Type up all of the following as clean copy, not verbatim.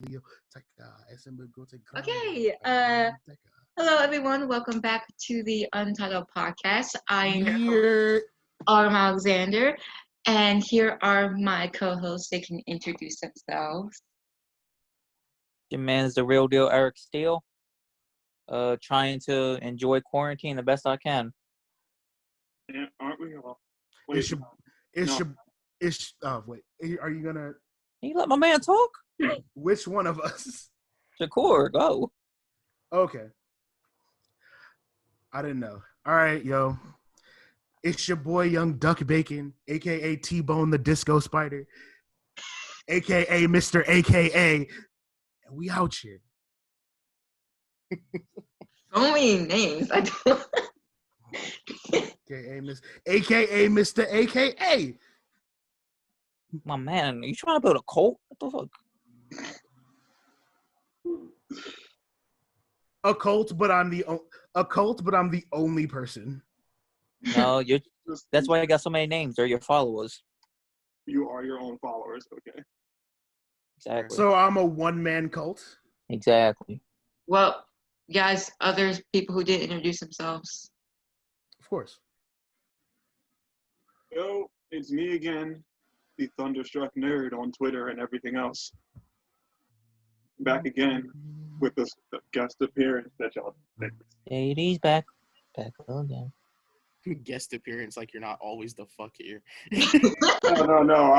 Okay. Hello, everyone. Welcome back to the Untitled Podcast. I am your host, Autumn Alexander, and here are my co-hosts. They can introduce themselves. Your man's the real deal, Erik Steele. Trying to enjoy quarantine the best I can. Yeah, aren't we all? Are you gonna? Can you let my man talk? Which one of us? Shakur, go. Okay. I didn't know. All right, yo. It's your boy Young Duck Bacon, aka T-Bone the Disco Spider, aka Mr. AKA, and we out here. So many names. I don't. AKA Mr. AKA. My man, are you trying to build a cult? What the fuck? A cult, but I'm the only person. No, you're. That's why you got so many names. They're your followers. You are your own followers, okay? Exactly. So I'm a one-man cult. Exactly. Well, guys, other people who didn't introduce themselves. Of course. Yo, it's me again, the Thunderstruck Nerd on Twitter and everything else. Back again with this guest appearance that y'all think. Ladies back again. Guest appearance, like you're not always the fuck here. No.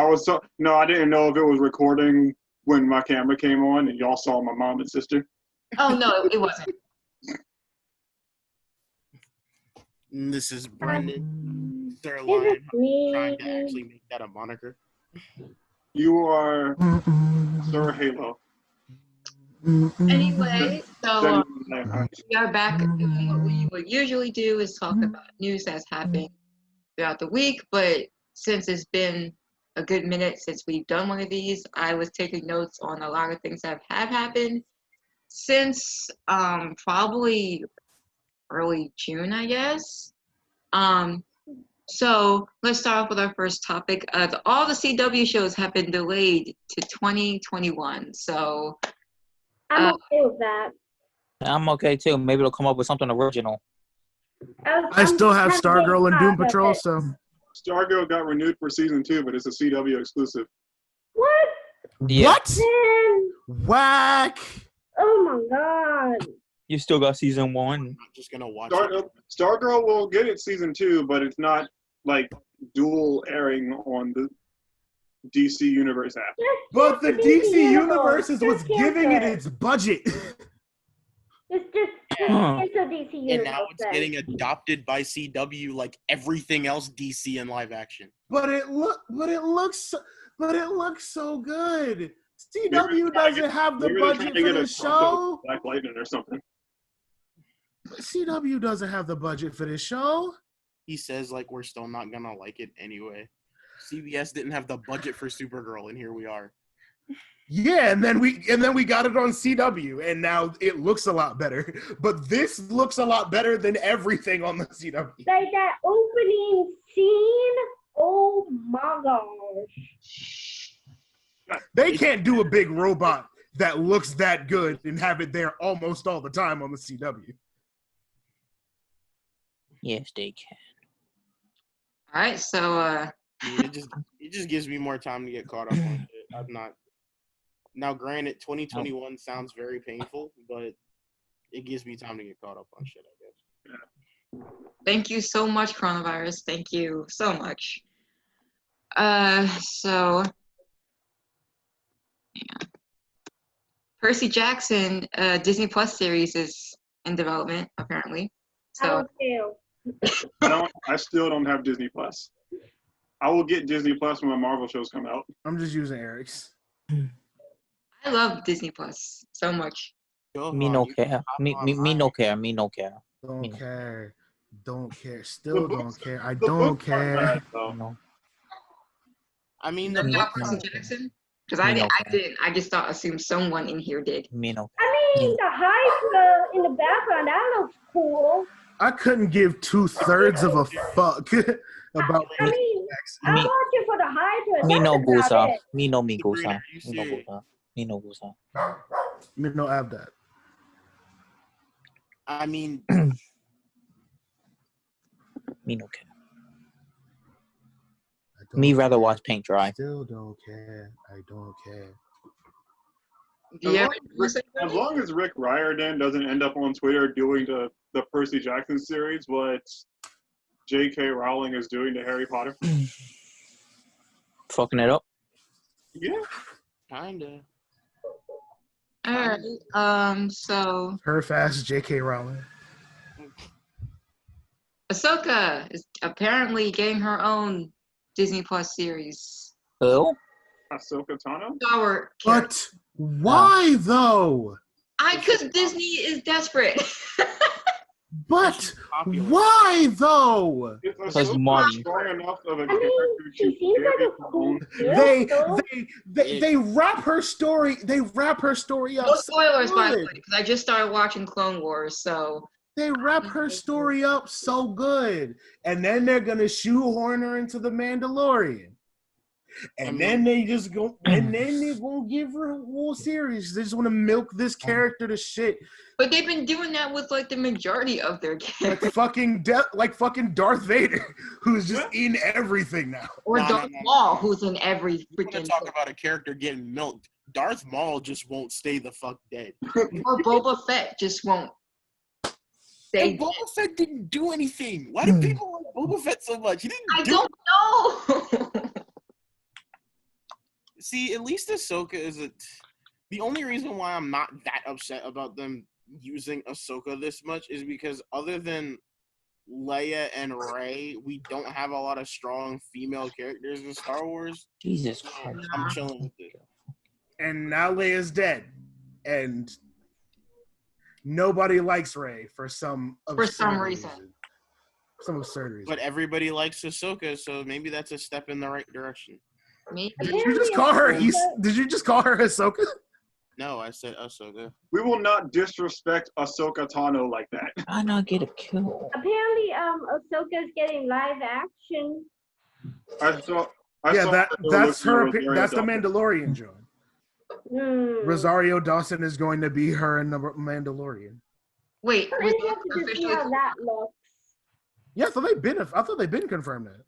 I didn't know if it was recording when my camera came on and y'all saw my mom and sister. Oh no, it wasn't. This is Brendan Sirline. I'm trying to actually make that a moniker. You are Sir Halo. Anyway, so we are back doing what we would usually do is talk about news that's happened throughout the week. But since it's been a good minute since we've done one of these, I was taking notes on a lot of things that have happened since probably early June, I guess. So let's start off with our first topic. All the CW shows have been delayed to 2021. So I'm okay with that. I'm okay too. Maybe they'll come up with something original. I still have Stargirl and Doom Patrol, so Stargirl got renewed for season 2, but it's a CW exclusive. What? Yeah. What? Man. Whack! Oh my god. You still got season 1. I'm not just gonna watch Stargirl will get it season 2, but it's not like dual airing on the DC Universe app. But the DC Universe is what's giving it its budget. It's just into DC Universe. And now it's getting adopted by CW like everything else DC in live action. But it looks so good. CW doesn't have the budget for this show. Black Lightning or something. CW doesn't have the budget for this show. He says like we're still not gonna like it anyway. CBS didn't have the budget for Supergirl, and here we are. Yeah, and then we got it on CW, and now it looks a lot better. But this looks a lot better than everything on the CW. Like that opening scene. Oh my gosh. They can't do a big robot that looks that good and have it there almost all the time on the CW. Yes, they can. all right, so It just gives me more time to get caught up on it. I'm not. Now, granted, 2021 sounds very painful, but it gives me time to get caught up on shit, I guess. thank you so much, coronavirus. Thank you so much. So yeah. Percy Jackson Disney Plus series is in development apparently. So I still don't have Disney Plus. I will get Disney Plus when my Marvel shows come out. I'm just using Eric's. I love Disney Plus so much. Me no care. Me no care. Me no care. Don't care. Don't care. Still don't care. I don't care. No. I mean, You know Percy Jackson? Because I didn't. I just assumed someone in here did. Me no care. I mean, the Hydra in the background, that looks cool. I couldn't give 2/3 of a fuck about I Percy mean, Jackson. I'm watching for the Hydra. Me That's no about gusa. it. Me no me Sabrina, gusa. are you Me no serious? gusa. Minobu-san. Mino Abdat. I mean, Minoke. I don't Me rather care. watch paint dry. Still don't care. I don't care. Do you As long as Rick Riordan doesn't end up on Twitter doing the Percy Jackson series, what J.K. Rowling is doing to Harry Potter. Fucking it up. Yeah. kinda. All right. So Her fast J.K. Rowling. Ahsoka is apparently getting her own Disney Plus series. Who? Ahsoka Tano? Our But why though? because Disney is desperate. But Popular. why though? Is Because Ahsoka money. strong enough of a I character mean, she to seems carry like a her cool own? girl. They wrap her story. They wrap her story up. No spoilers, by the good. way, because I just started watching Clone Wars, so They wrap her story up so good, and then they're gonna shoehorn her into the Mandalorian, and then they just go, and then they're gonna give her a whole series. They just want to milk this character to shit, but they've been doing that with like the majority of their like characters. fucking Darth Vader, who's just in everything now. Or No, Darth no. Maul, who's in every You want to freaking talk about a character getting milked? Darth Maul just won't stay the fuck dead. or Boba Fett just won't stay. And Boba Fett didn't do anything. Why do people like Boba Fett so much? He didn't I do. don't know. See, at least Ahsoka is the only reason why I'm not that upset about them using Ahsoka this much is because other than Leia and Rey, we don't have a lot of strong female characters in Star Wars. Jesus Christ. I'm chilling with it. And now Leia's dead, and nobody likes Rey for some absurd reason. Some absurd reason. But everybody likes Ahsoka, so maybe that's a step in the right direction. Me? Did you just call her? Did you just call her Ahsoka? No, I said Ahsoka. We will not disrespect Ahsoka Tano like that. Why not get a kill? Apparently, Ahsoka's getting live action. I saw That's her. Rosario That's the Dawson. Mandalorian, Joan. Rosario Dawson is going to be her in the Mandalorian. Wait, I'm was interested to see officially how that looks. Yeah, I thought they've been confirmed that.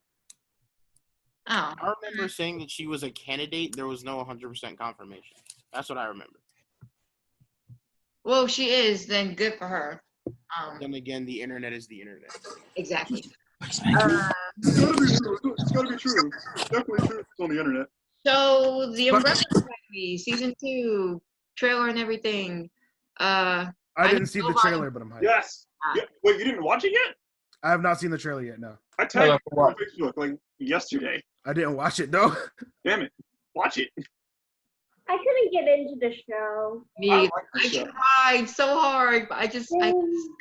oh. I remember saying that she was a candidate. There was no 100% confirmation. That's what I remember. Well, if she is, then good for her. Then again, the internet is the internet. Exactly. It's gotta be true. It's gotta be true. It's definitely true. It's on the internet. So the Umbrella Academy season 2 trailer and everything. I didn't see the Jovan- trailer, but I'm hyped. Yes. Yeah. Wait, you didn't watch it yet? I have not seen the trailer yet. No, I tagged you on Facebook like yesterday. I didn't watch it. No. Damn it. Watch it. I couldn't get into the show. Me, I like the I show. tried so hard, but I just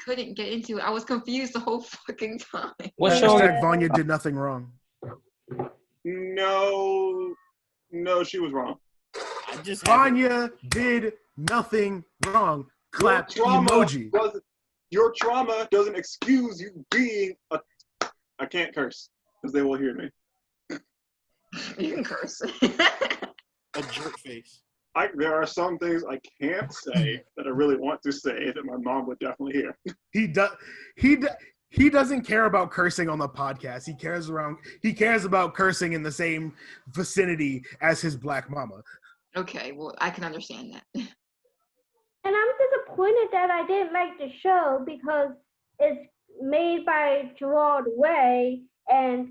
couldn't get into it. I was confused the whole fucking time. What show? Hashtag Vanya did nothing wrong. No, she was wrong. I just haven't- Vanya did nothing wrong. Clap emoji. Your trauma doesn't excuse you being a. I can't curse because they will hear me. You can curse. a jerk face. There are some things I can't say that I really want to say that my mom would definitely hear. He doesn't care about cursing on the podcast. He cares about cursing in the same vicinity as his black mama. Okay, well, I can understand that. And I'm disappointed that I didn't like the show because it's made by Gerard Way, and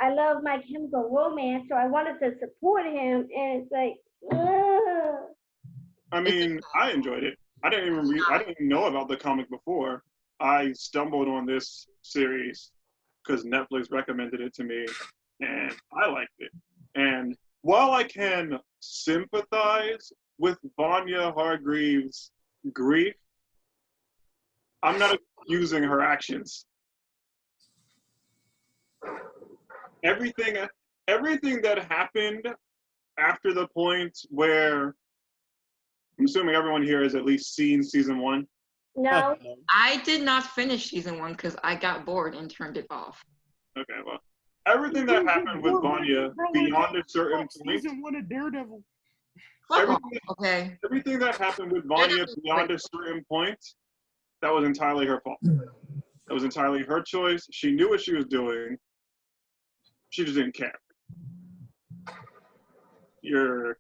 I love My Chemical Romance, so I wanted to support him, and it's like, ugh. I mean, I enjoyed it. I didn't even know about the comic before. I stumbled on this series because Netflix recommended it to me, and I liked it. And while I can sympathize with Vanya Hargreaves' grief, I'm not excusing her actions. Everything that happened after the point where I'm assuming everyone here has at least seen season 1. No. I did not finish season 1 because I got bored and turned it off. Okay, well, everything that happened with Vanya beyond a certain point, Season 1 of Daredevil. Fuck off, Everything, okay. everything that happened with Vanya beyond a certain point, that was entirely her fault. That was entirely her choice. She knew what she was doing. She just didn't care. Your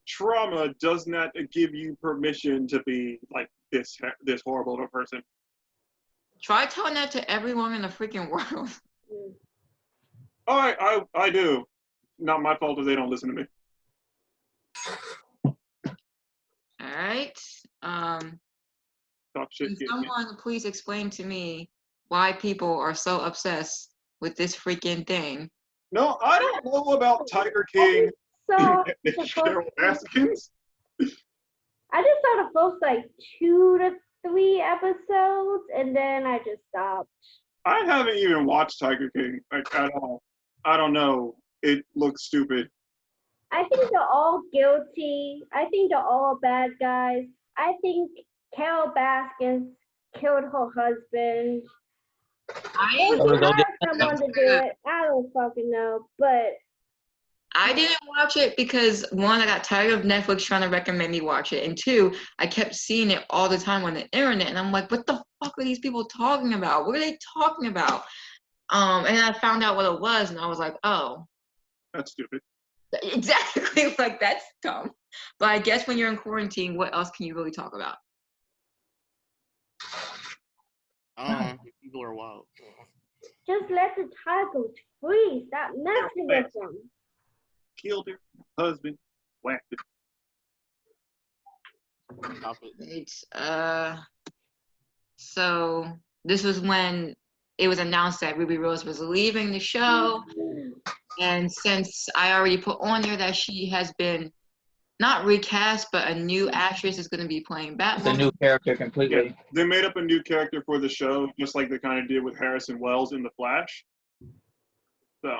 trauma does not give you permission to be like this horrible of a person. Try telling that to everyone in the freaking world. I do. Not my fault if they don't listen to me. All right. Talk shit. Can someone please explain to me why people are so obsessed with this freaking thing? No, I don't know about Tiger King So and Cheryl Baskins. I just saw the first like 2 to 3 episodes, and then I just stopped. I haven't even watched Tiger King like at all. I don't know. It looks stupid. I think they're all guilty. I think they're all bad guys. I think Carol Baskins killed her husband. I Or she hired someone to do it. I don't fucking know, but I didn't watch it because, one, I got tired of Netflix trying to recommend me watch it, and two, I kept seeing it all the time on the internet, and I'm like, what the fuck are these people talking about? What are they talking about? And I found out what it was, and I was like, oh. That's stupid. Exactly, like, that's dumb. But I guess when you're in quarantine, what else can you really talk about? People are wild. just let the tigers free. Stop messing with them. Killed her husband, whacked it. Stop it. It's, so this was when it was announced that Ruby Rose was leaving the show. And since I already put on there that she has been not recast, but a new actress is going to be playing Batwoman. It's a new character completely. Yeah, they made up a new character for the show, just like they kind of did with Harrison Wells in The Flash. So.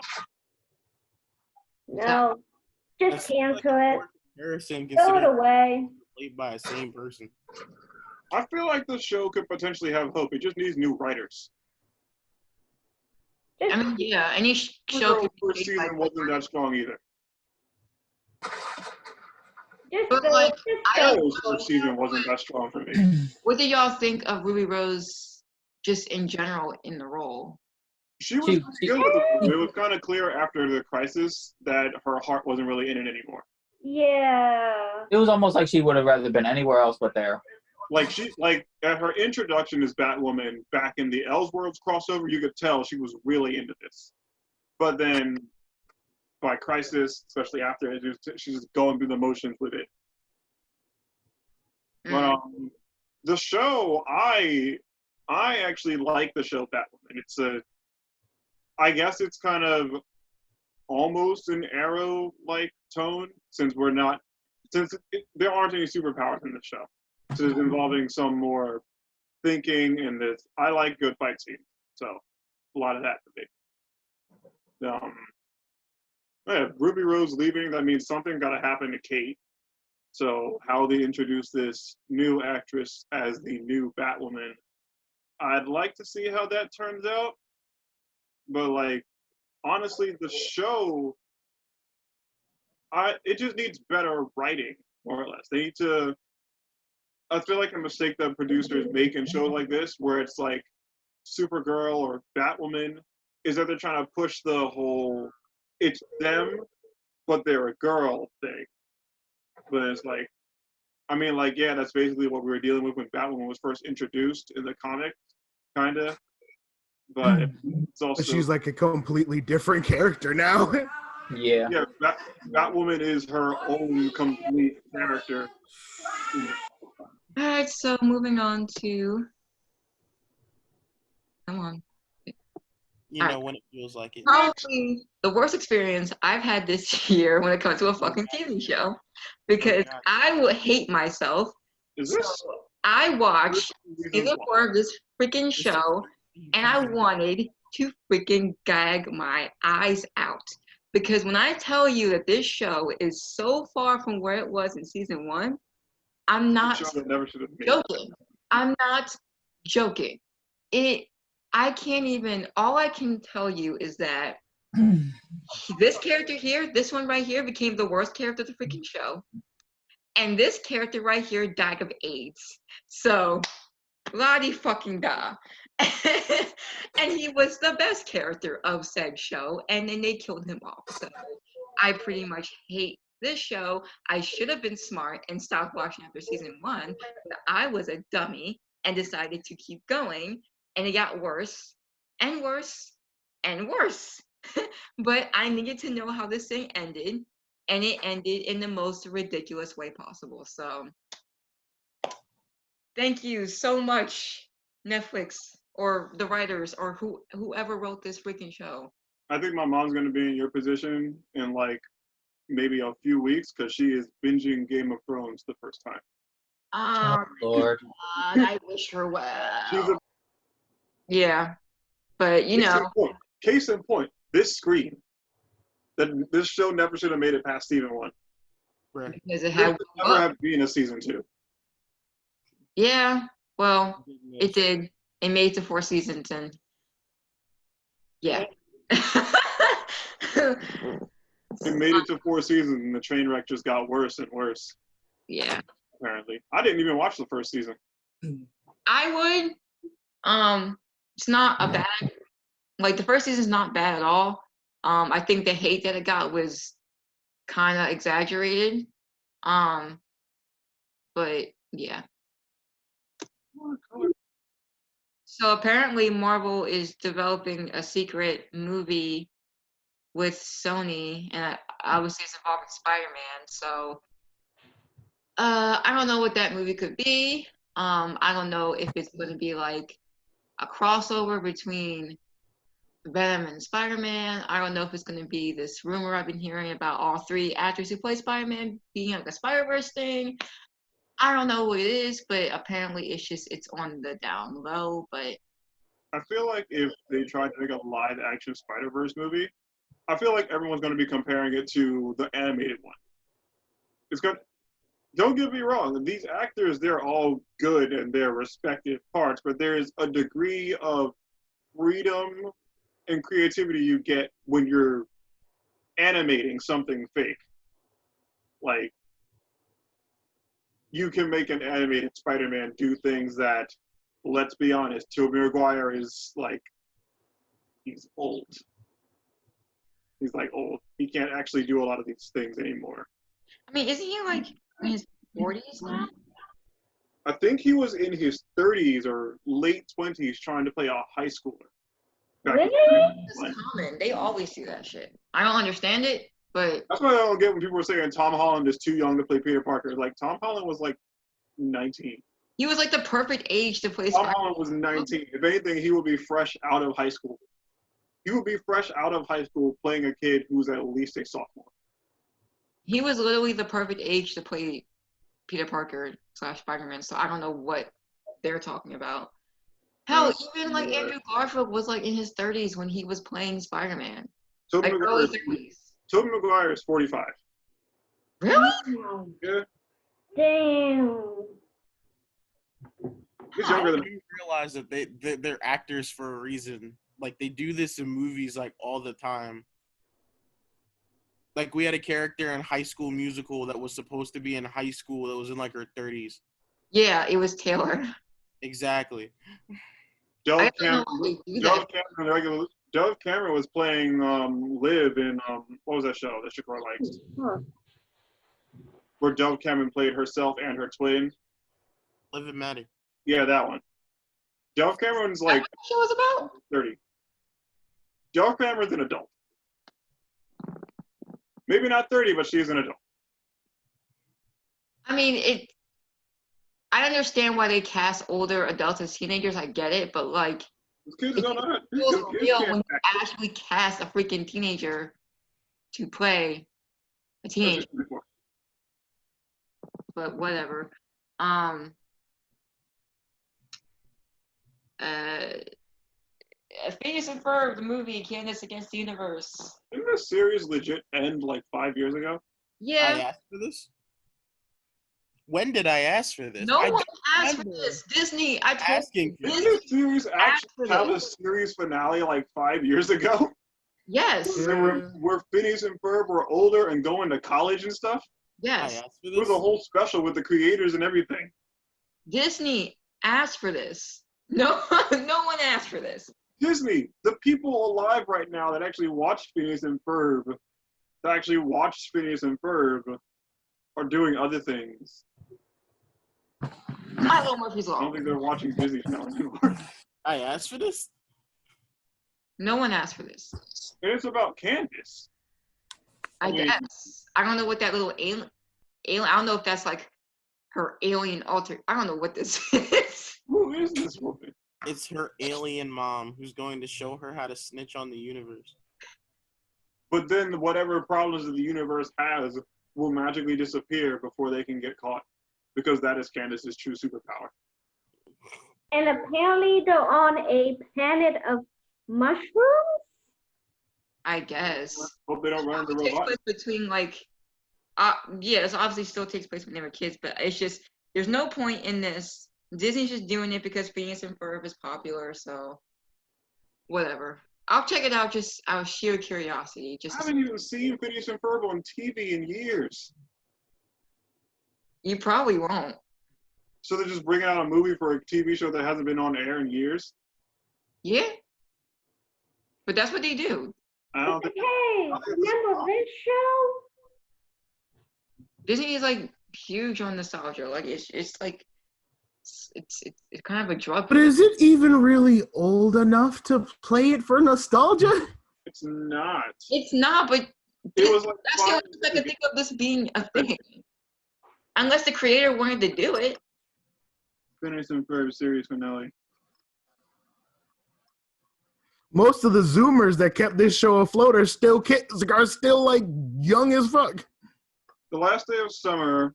No, just cancel it. Harrison Throw it considered away. played by the same person. I feel like the show could potentially have hope. It just needs new writers. I mean, yeah, any show The could first be season wasn't that strong either. Just But, go. like, Just Arrow's go. first season wasn't that strong for me. What did y'all think of Ruby Rose just in general in the role? She was good with the movie. It was kind of clear after the crisis that her heart wasn't really in it anymore. Yeah. It was almost like she would have rather been anywhere else but there. Like at her introduction as Batwoman back in the Elseworlds crossover, you could tell she was really into this. But then by crisis, especially after it, she's just going through the motions with it. The show, I actually like the show Batwoman. I guess it's kind of almost an Arrow-like tone since there aren't any superpowers in the show. So it's involving some more thinking in this. I like good fight scenes, so a lot of that for me. Yeah, Ruby Rose leaving, that means something got to happen to Kate. So how they introduce this new actress as the new Batwoman, I'd like to see how that turns out. But like, honestly, the show, it just needs better writing, more or less. They need to. I feel like a mistake that producers make in shows like this, where it's like Supergirl or Batwoman, is that they're trying to push the whole it's them, but they're a girl thing. But it's like, I mean, like, yeah, that's basically what we were dealing with when Batwoman was first introduced in the comic, kind of. But it's also. But she's like a completely different character now. Yeah. Yeah, Batwoman is her own complete character. All right, so moving on to. Come on. You know when it feels like it. Probably the worst experience I've had this year when it comes to a fucking TV show, because I would hate myself. Is this? So I watched season 4 of this freaking show, and I wanted to freaking gag my eyes out. Because when I tell you that this show is so far from where it was in season 1, I'm not joking. I'm not joking. I can't even, all I can tell you is that this character here, this one right here, became the worst character of the freaking show. And this character right here died of AIDS. So, Lottie fucking da. And he was the best character of said show, and then they killed him off. So, I pretty much hate this show. I should have been smart and stopped watching after season 1, but I was a dummy and decided to keep going, and it got worse and worse and worse. But I needed to know how this thing ended, and it ended in the most ridiculous way possible. So thank you so much, Netflix, or the writers, or whoever wrote this freaking show. I think my mom's gonna be in your position in like maybe a few weeks because she is binging Game of Thrones the first time. Oh, Lord. God, I wish her well. She's a Yeah, but you know, case in point, this screen. That this show never should have made it past season 1. Right. because it It had. should never have been a season 2. Yeah, well, it did. It made it to 4 seasons, and yeah. It made it to 4 seasons, and the train wreck just got worse and worse. Yeah, Apparently, I didn't even watch the first season. I would. It's not a bad. Like the first season's not bad at all. I think the hate that it got was kind of exaggerated. But yeah. So apparently Marvel is developing a secret movie with Sony, and obviously it's involving Spider-Man. So I don't know what that movie could be. I don't know if it's going to be like a crossover between Venom and Spider-Man. I don't know if it's going to be this rumor I've been hearing about all 3 actors who play Spider-Man being like a Spider-Verse thing. I don't know what it is, but apparently it's on the down low. But I feel like if they tried to make a live-action Spider-Verse movie, I feel like everyone's going to be comparing it to the animated one. It's good. Don't get me wrong. These actors, they're all good in their respective parts, but there's a degree of freedom and creativity you get when you're animating something fake. Like, you can make an animated Spider-Man do things that, let's be honest, Tobey Maguire is like, he's old. He's like old. He can't actually do a lot of these things anymore. I mean, isn't he like in his 40s now? I think he was in his 30s or late 20s trying to play a high schooler. Really? It's common. They always do that shit. I don't understand it, but That's what I don't get when people are saying Tom Holland is too young to play Peter Parker. Like, Tom Holland was like 19. he was like the perfect age to play Tom Spider-Man. Holland was 19. If anything, he would be fresh out of high school. He would be fresh out of high school playing a kid who's at least a sophomore. He was literally the perfect age to play Peter Parker / Spider-Man. So I don't know what they're talking about. Hell, even like Andrew Garfield was like in his 30s when he was playing Spider-Man. Tobey Like early Maguire, 30s. Tobey Maguire is 45. Really? Yeah, Damn. he's younger than You realize that they're actors for a reason. Like they do this in movies like all the time. Like we had a character in High School Musical that was supposed to be in high school that was in like her 30s. Yeah, it was Taylor. Exactly. Dove don't know why they do that. Dove Cameron was playing Liv in what was that show that Shakira likes? Huh. Where Dove Cameron played herself and her twin. Liv and Maddie. Yeah, that one. Dove Cameron's That's like what the show was about? 30. Dove Cameron's an adult. Maybe not 30, but she's an adult. I mean, I understand why they cast older adults as teenagers. I get it, but like, These kids don't know. it feels real when you actually cast a freaking teenager to play a teenager. But whatever. Phineas and Ferb, the movie Candace Against the Universe. Didn't this series legit end like 5 years ago? I Yeah, asked for this? When did I ask for this? no I one don't asked for remember this. Disney, I told asking for Didn't this. this series actually have a this. series finale like 5 years ago? yes. Where Phineas and Ferb were older and going to college and stuff? Yes. I asked for It was this. a whole special with the creators and everything. Disney asked for this. No, no one asked for this. Disney, the people alive right now that actually watched Phineas and Ferb, are doing other things. I love Murphy's I Law. don't think they're watching Disney Channel anymore. I asked for this. No one asked for this. And it's about Candace. I mean- guess. I don't know what that little alien. I don't know if that's like her alien alter. I don't know what this is. Who is this woman? It's her alien mom who's going to show her how to snitch on the universe. But then whatever problems that the universe has will magically disappear before they can get caught. Because that is Candace's true superpower. And apparently they're on a planet of mushrooms. I guess. Hope they don't run into It takes robots. place between like, yeah, this obviously still takes place when they were kids, but it's just there's no point in this. Disney's just doing it because Phineas and Ferb is popular, so whatever. I'll check it out just out of sheer curiosity. I haven't even seen Phineas and Ferb on TV in years. You probably won't. So they're just bringing out a movie for a TV show that hasn't been on air in years? Yeah, but that's what they do. I don't think. Hey, remember this show? Disney is like huge on nostalgia. Like it's like it's kind of a drug. But is it even really old enough to play it for nostalgia? It's not. It's not, but It was like that's the only time I can think of this being a thing. Unless the creator wanted to do it. Phineas and Ferb series finale. Most of the Zoomers that kept this show afloat are still kids, are still like young as fuck. The last day of summer,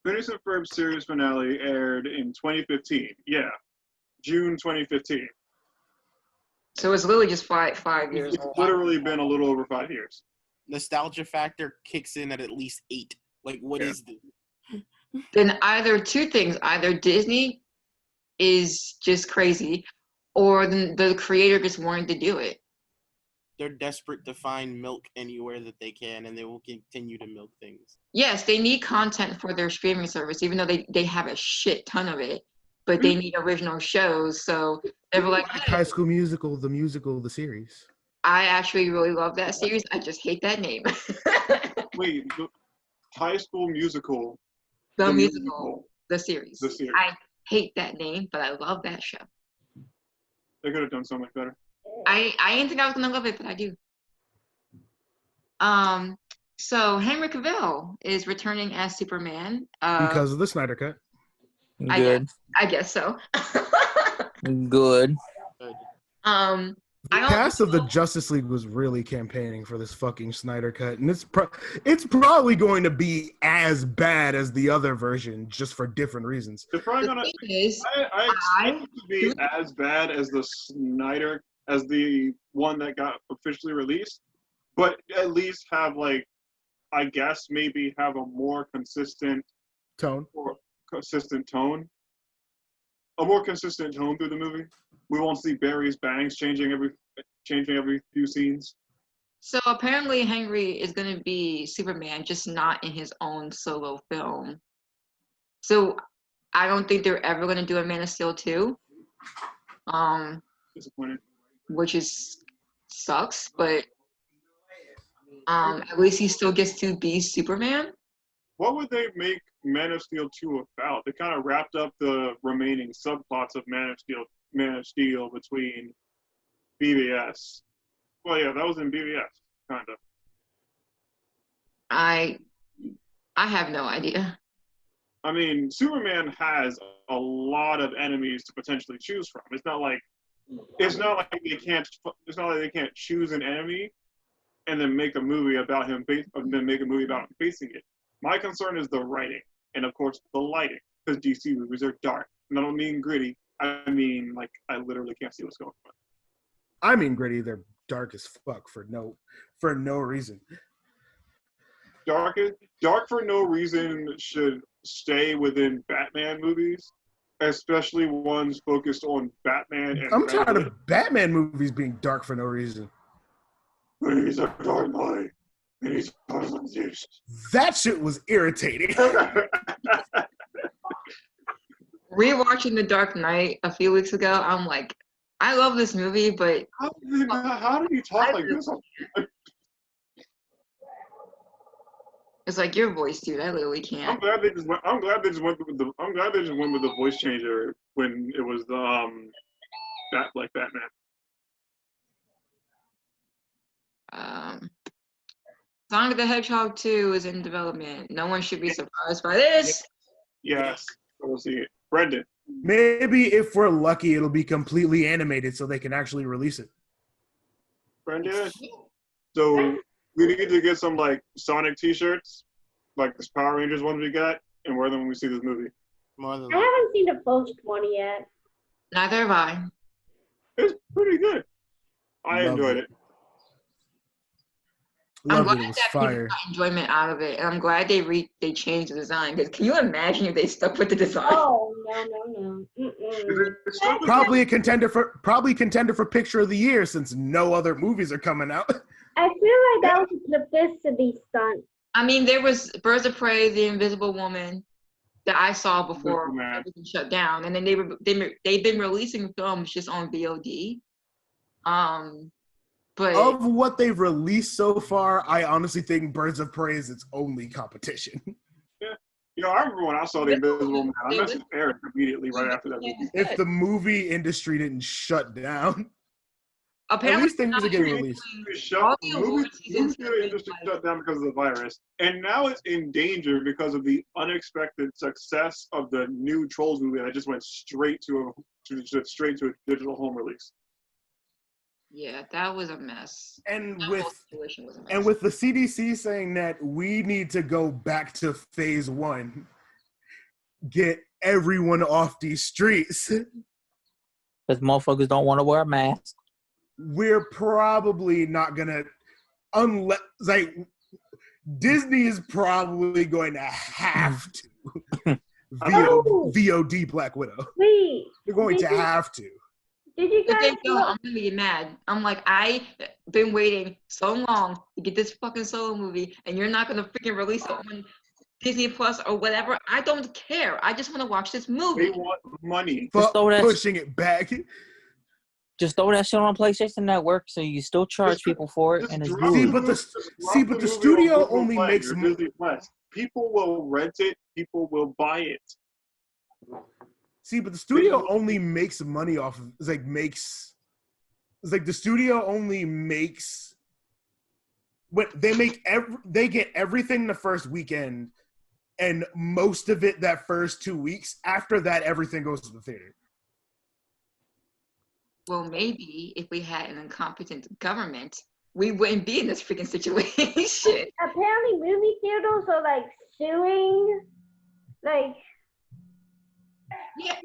Phineas and Ferb series finale aired in 2015. Yeah, June 2015. So it's literally just five years It's old. literally been a little over 5 years. Nostalgia factor kicks in at least 8. Like, what Yeah. is this? Then either two things: either Disney is just crazy, or the creator just wanted to do it. They're desperate to find milk anywhere that they can, and they will continue to milk things. Yes, they need content for their streaming service, even though they have a shit ton of it. But they need original shows, so they were like, Like hey, High School Musical, the series. I actually really love that series. I just hate that name. Wait, the High School Musical. the musical, the series. The series. I hate that name, but I love that show. They could have done so much better. I didn't think I was gonna love it, but I do. So Henry Cavill is returning as Superman. Because of the Snyder Cut. Good. I guess so. Good. The I don't cast of the know. Justice League was really campaigning for this fucking Snyder Cut, and it's probably going to be as bad as the other version, just for different reasons. They're probably The gonna. thing is, I expect it to be as bad as the Snyder, as the one that got officially released, but at least have like, I guess maybe have a more consistent Tone. tone. A more consistent tone through the movie. We won't see Barry's bangs changing every few scenes. so apparently Henry is gonna be Superman, just not in his own solo film. So I don't think they're ever gonna do a Man of Steel 2. Disappointed. Which is sucks, but at least he still gets to be Superman. What would they make Man of Steel 2 about? They kind of wrapped up the remaining subplots of Man of Steel between BVS. Well, yeah, that was in BVS, kind of. I have no idea. I mean, Superman has a lot of enemies to potentially choose from. It's not like they can't choose an enemy and then make a movie about him facing it. My concern is the writing and of course the lighting, because DC movies are dark. And I don't mean gritty. I mean like I literally can't see what's going on. I mean, gritty. They're dark as fuck for no reason. Dark for no reason should stay within Batman movies, especially ones focused on Batman and I'm tired of Batman movies being dark for no reason. He's a dark boy. That shit was irritating. Rewatching The Dark Knight a few weeks ago, I'm like, I love this movie, but How do you talk like this? it's like your voice, dude. I literally I'm can't. glad they just went with the voice changer when it was the Batman. Sonic the Hedgehog 2 is in development. No one should be surprised by this. Yes, we'll see it. Brendan. Maybe if we're lucky, it'll be completely animated so they can actually release it. Brendan. So we need to get some like Sonic T-shirts, like this Power Rangers one we got, and wear them when we see this movie. More than I haven't seen the first one yet. Neither have I. It's pretty good. I Loved enjoyed it. it. I'm Loved glad it. It was that people fire. got enjoyment out of it, and I'm glad they changed the design. Because can you imagine if they stuck with the design? Oh no. Mm-mm. Probably a contender for picture of the year since no other movies are coming out. I feel like that was a publicity stunt. I mean, there was Birds of Prey, The Invisible Woman, that I saw before Invisible Man. everything shut down, and then they've been releasing films just on VOD. But Of what they've released so far, I honestly think Birds of Prey is its only competition. You know, I remember when I saw The Invisible Man, I messaged Erik immediately right after that movie. If the movie industry didn't shut down, at apparently least things are getting released. all the award seasons Movie industry shut down because of the virus, and now it's in danger because of the unexpected success of the new Trolls movie that just went straight to a digital home release. Yeah, that was a mess. And That with whole situation was a mess. And with the CDC saying that we need to go back to phase 1, get everyone off these streets, Because motherfuckers don't want to wear a mask. we're probably not gonna, unless like Disney is probably going to have to VOD Black Widow. Wait, They're going to have to. did you If guys they don't, know? I'm gonna get mad. I'm like, I've been waiting so long to get this fucking solo movie, and you're not gonna freaking release it on Disney Plus or whatever. I don't care. I just want to watch this They movie. want money. Just throw that- Pushing it back. Just throw that shit on PlayStation Network so you still charge people for it, and it's drop See, good. but movie the on studio Google only Play makes or Disney Plus. People will rent it. People will buy it. See, but the studio only makes money off of the studio only makes what they get everything the first weekend and most of it that first 2 weeks. After that, everything goes to the theater. Well, maybe if we had an incompetent government, we wouldn't be in this freaking situation. Apparently, movie theaters are like suing, like. Yeah,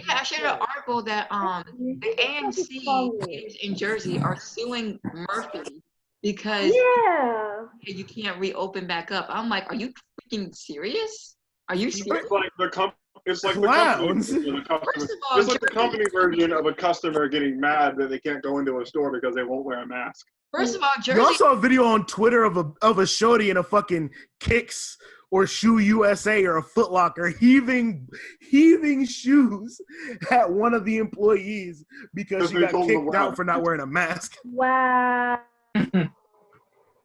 I shared an article that the AMC theaters in Jersey are suing Murphy because you can't reopen back up. I'm like, are you freaking serious? Are you serious? It's like Clowns. the company version of a customer getting mad that they can't go into a store because they won't wear a mask. First of all, Jersey. You also saw a video on Twitter of a shorty in a fucking Kicks or Shoe USA or a Foot Locker heaving shoes at one of the employees because she got kicked out for not wearing a mask. Wow.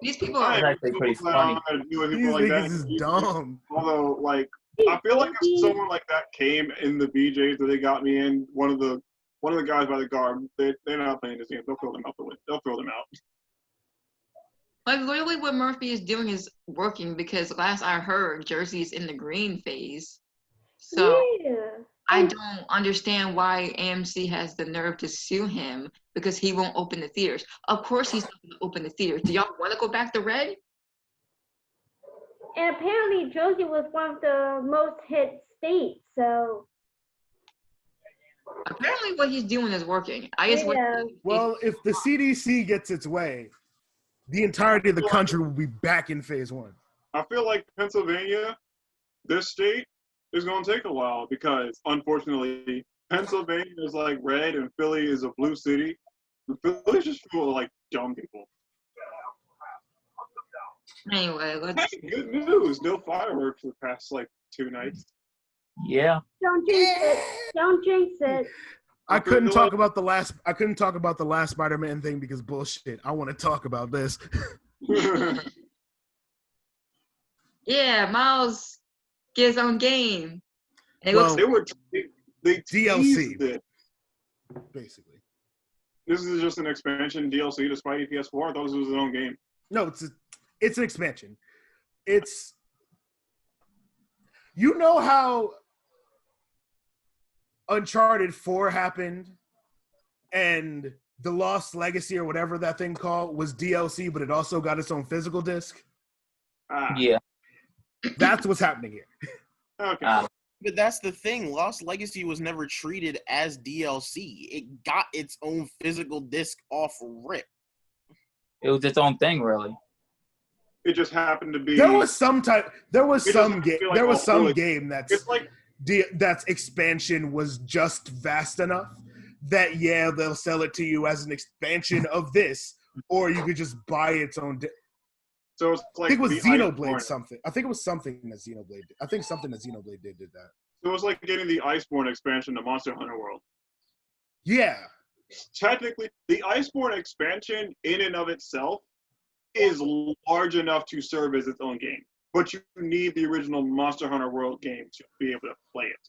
These people are actually pretty funny. These niggas is dumb. Although, like, I feel like if someone like that came in the BJ's that they got me in, one of the guys by the guard, they're not playing this game. They'll throw them out the window. They'll throw them out. like literally what Murphy is doing is working because last I heard, Jersey is in the green phase. So I don't understand why AMC has the nerve to sue him because he won't open the theaters. Of course he's not going to open the theaters. Do y'all want to go back to red? And apparently, Jersey was one of the most hit states, so. Apparently what he's doing is working. Well, if the CDC gets its way, the entirety of the country will be back in phase 1. I feel like Pennsylvania, this state, is going to take a while because, unfortunately, Pennsylvania is like red and Philly is a blue city. Philly's just full of, like, dumb people. Anyway, let's. Hey, good news. No fireworks the past like 2 nights. Yeah. Don't jinx it. Don't jinx it. I couldn't talk about the last Spider-Man thing because bullshit. I want to talk about this. Yeah, Miles get his own game. And it Well, they DLC. teased it. Basically. This is just an expansion DLC to Spidey PS4. I thought this was his own game. No, it's an expansion. It's, you know how Uncharted 4 happened and the Lost Legacy or whatever that thing called was DLC, but it also got its own physical disc? Yeah. That's what's happening here. Okay. But that's the thing. Lost Legacy was never treated as DLC. It got its own physical disc off rip. It was its own thing, really. It just happened to be. There was some game that's It's like that's expansion was just vast enough that they'll sell it to you as an expansion of this, or you could just buy its own. So it's like I think it was the Xenoblade Iceborne. something. I think it was something that Xenoblade did. I think something that Xenoblade did that. So it was like getting the Iceborne expansion to Monster Hunter World. Yeah. Technically, the Iceborne expansion in and of itself is large enough to serve as its own game. But you need the original Monster Hunter World game to be able to play it.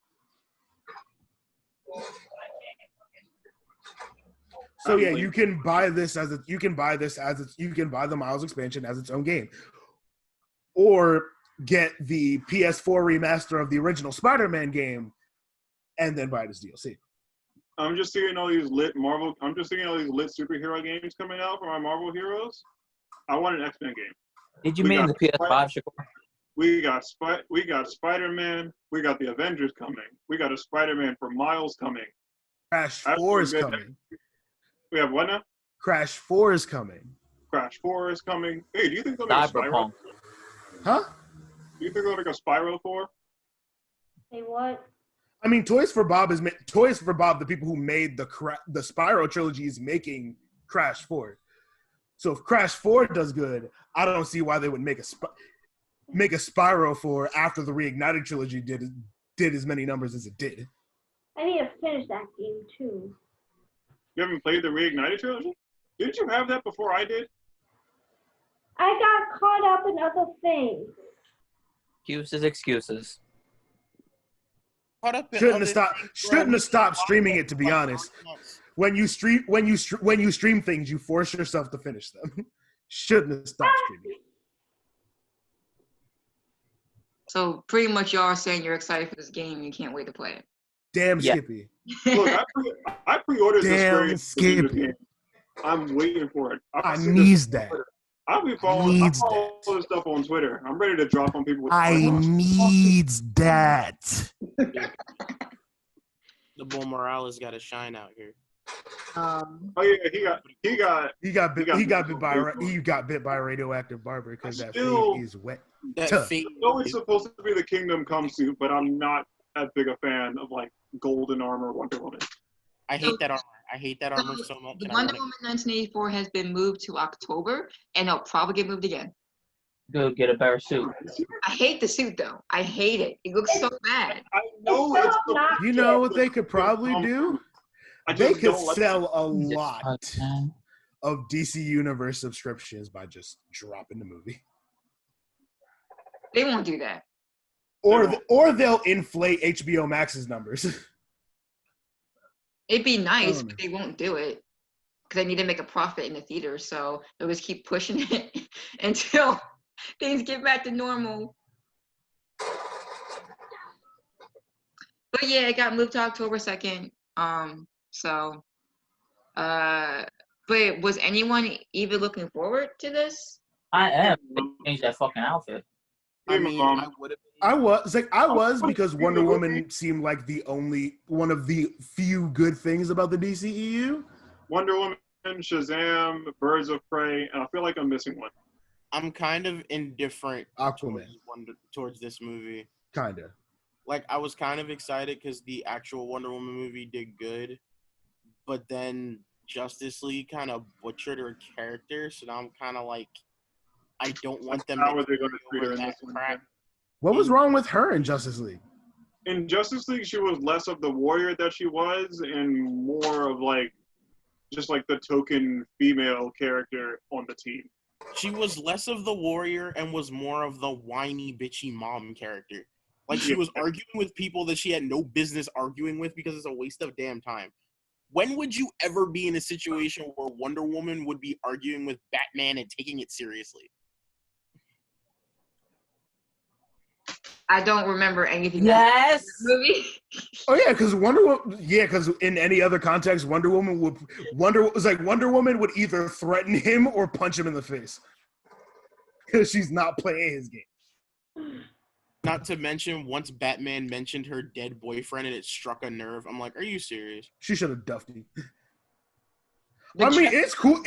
So yeah, you can buy the Miles expansion as its own game, or get the PS4 remaster of the original Spider-Man game, and then buy it as DLC. I'm just seeing all these lit superhero games coming out for my Marvel heroes. I want an X-Men game. Did you mean the PS5, Shakur? We got Spider-Man. We got the Avengers coming. We got a Spider-Man for Miles coming. Crash 4 is coming. We have what now? Crash 4 is coming. Crash 4 is coming. Hey, do you think they'll make a Spyro? Cyberpunk. Huh? Do you think they'll make a Spyro 4? Say what? I mean, Toys for Bob, the people who made the Spyro trilogy, is making Crash 4. So if Crash 4 does good, I don't see why they would make a Spyro 4 after the Reignited trilogy did as many numbers as it did. I need to finish that game too. You haven't played the Reignited trilogy? Didn't you have that before I did? I got caught up in other things. Excuses. Shouldn't have stopped streaming it, to be honest. When you stream things, you force yourself to finish them. Shouldn't have stopped streaming. So pretty much y'all are saying you're excited for this game and you can't wait to play it. Damn, Yeah. Skippy. Look, I pre-ordered Damn, this Skippy. game. I'm waiting for it. I needs that. I'll be following Needs all this stuff on Twitter. I'm ready to drop on people with I needs that. The Bull Morales got to shine out here. Oh yeah, He got bit by a radioactive barber because that Still- fade is wet. That Tough. fate, I know it's supposed to be the Kingdom Come suit, but I'm not that big a fan of like golden armor Wonder Woman. I hate that armor. I hate that armor so much. The and I Wonder want Woman 1984 has been moved to October, and it'll probably get moved again. Go get a better suit. I hate the suit though. I hate it. It looks so bad. I know it's You know what they could probably do? I They just could don't like sell a Jesus lot Christ, man. of DC Universe subscriptions by just dropping the movie. They won't do that. Or they'll inflate HBO Max's numbers. It'd be nice, Oh, but they won't do it because they need to make a profit in the theater. So they'll just keep pushing it until things get back to normal. But yeah, it got moved to October 2nd. But was anyone even looking forward to this? I am. They changed that fucking outfit. I mean, I would have. I was because Wonder Woman seemed like one of the few good things about the DCEU. Wonder Woman, Shazam, Birds of Prey, and I feel like I'm missing one. I'm kind of indifferent Aquaman, towards this movie. kinda. Like, I was kind of excited because the actual Wonder Woman movie did good, but then Justice League kind of butchered her character, so now I'm kind of like, I don't want them How to are they going to treat her over in that this one? crap. What was wrong with her in Justice League? In Justice League, she was less of the warrior that she was, and more of like, just like the token female character on the team. She was less of the warrior and was more of the whiny, bitchy mom character. Like, she was arguing with people that she had no business arguing with because it's a waste of damn time. When would you ever be in a situation where Wonder Woman would be arguing with Batman and taking it seriously? I don't remember anything. Yes. Movie. Oh yeah, because Wonder Woman. Yeah, because in any other context, Wonder Woman would either threaten him or punch him in the face because she's not playing his game. Not to mention, once Batman mentioned her dead boyfriend and it struck a nerve, I'm like, are you serious? She should have duffed him. I mean, it's cool.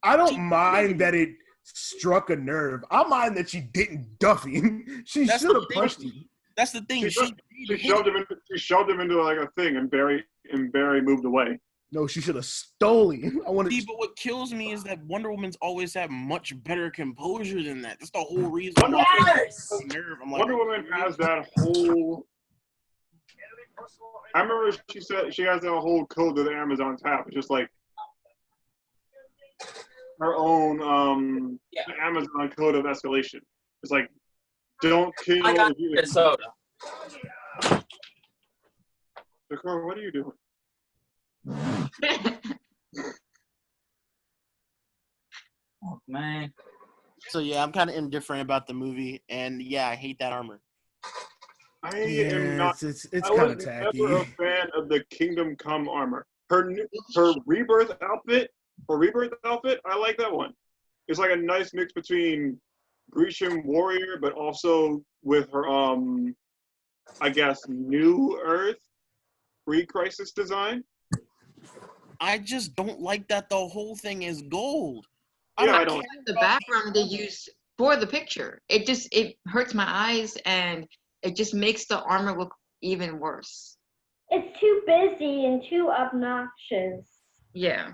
I don't mind that it struck a nerve. I mind that she didn't duff him. She should have punched him. That's the thing. She shoved him into like a thing, and Barry moved away. No, she should have stole him. See, but what kills me is that Wonder Woman's always had much better composure than that. That's the whole reason. Yes. Wonder Woman has that whole. I remember she said she has that whole code that the Amazons have. It's just like her own Amazon code of escalation. It's like, don't kill. I got a soda. Dakar, what are you doing? Oh, man. So yeah, I'm kind of indifferent about the movie, and yeah, I hate that armor. I am not. It's kind of tacky. I'm never a fan of the Kingdom Come armor. Her rebirth outfit, I like that one. It's like a nice mix between Grecian warrior, but also with her I guess New Earth pre-crisis design. I just don't like that the whole thing is gold. I don't. The background they use for the picture, it hurts my eyes, and it just makes the armor look even worse. It's too busy and too obnoxious. Yeah.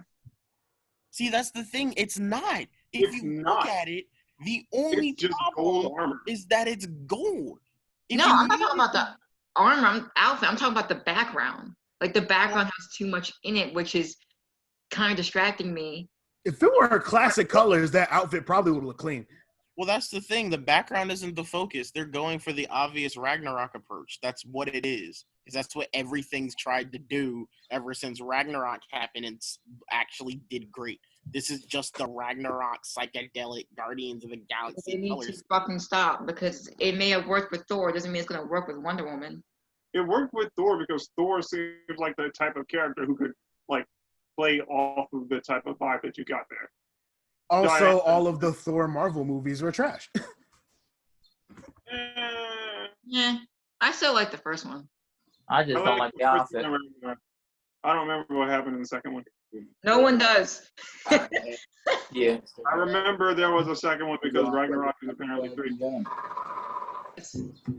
See, that's the thing. It's not. If you look at it, the only problem is that it's gold. I'm not talking about the armor outfit. I'm talking about the background. Like, the background has too much in it, which is kind of distracting me. If it were her classic colors, that outfit probably would look clean. Well, that's the thing. The background isn't the focus. They're going for the obvious Ragnarok approach. That's what it is. Because that's what everything's tried to do ever since Ragnarok happened and actually did great. This is just the Ragnarok psychedelic Guardians of the Galaxy They need colors. to fucking stop, because it may have worked with Thor. It doesn't mean it's going to work with Wonder Woman. It worked with Thor because Thor seems like the type of character who could like play off of the type of vibe that you got there. Also, all of the Thor Marvel movies were trash. Yeah, I still like the first one. I just don't like the outfit. I don't remember what happened in the second one. No one does. Yeah. I remember there was a second one because Ragnarok is apparently 3.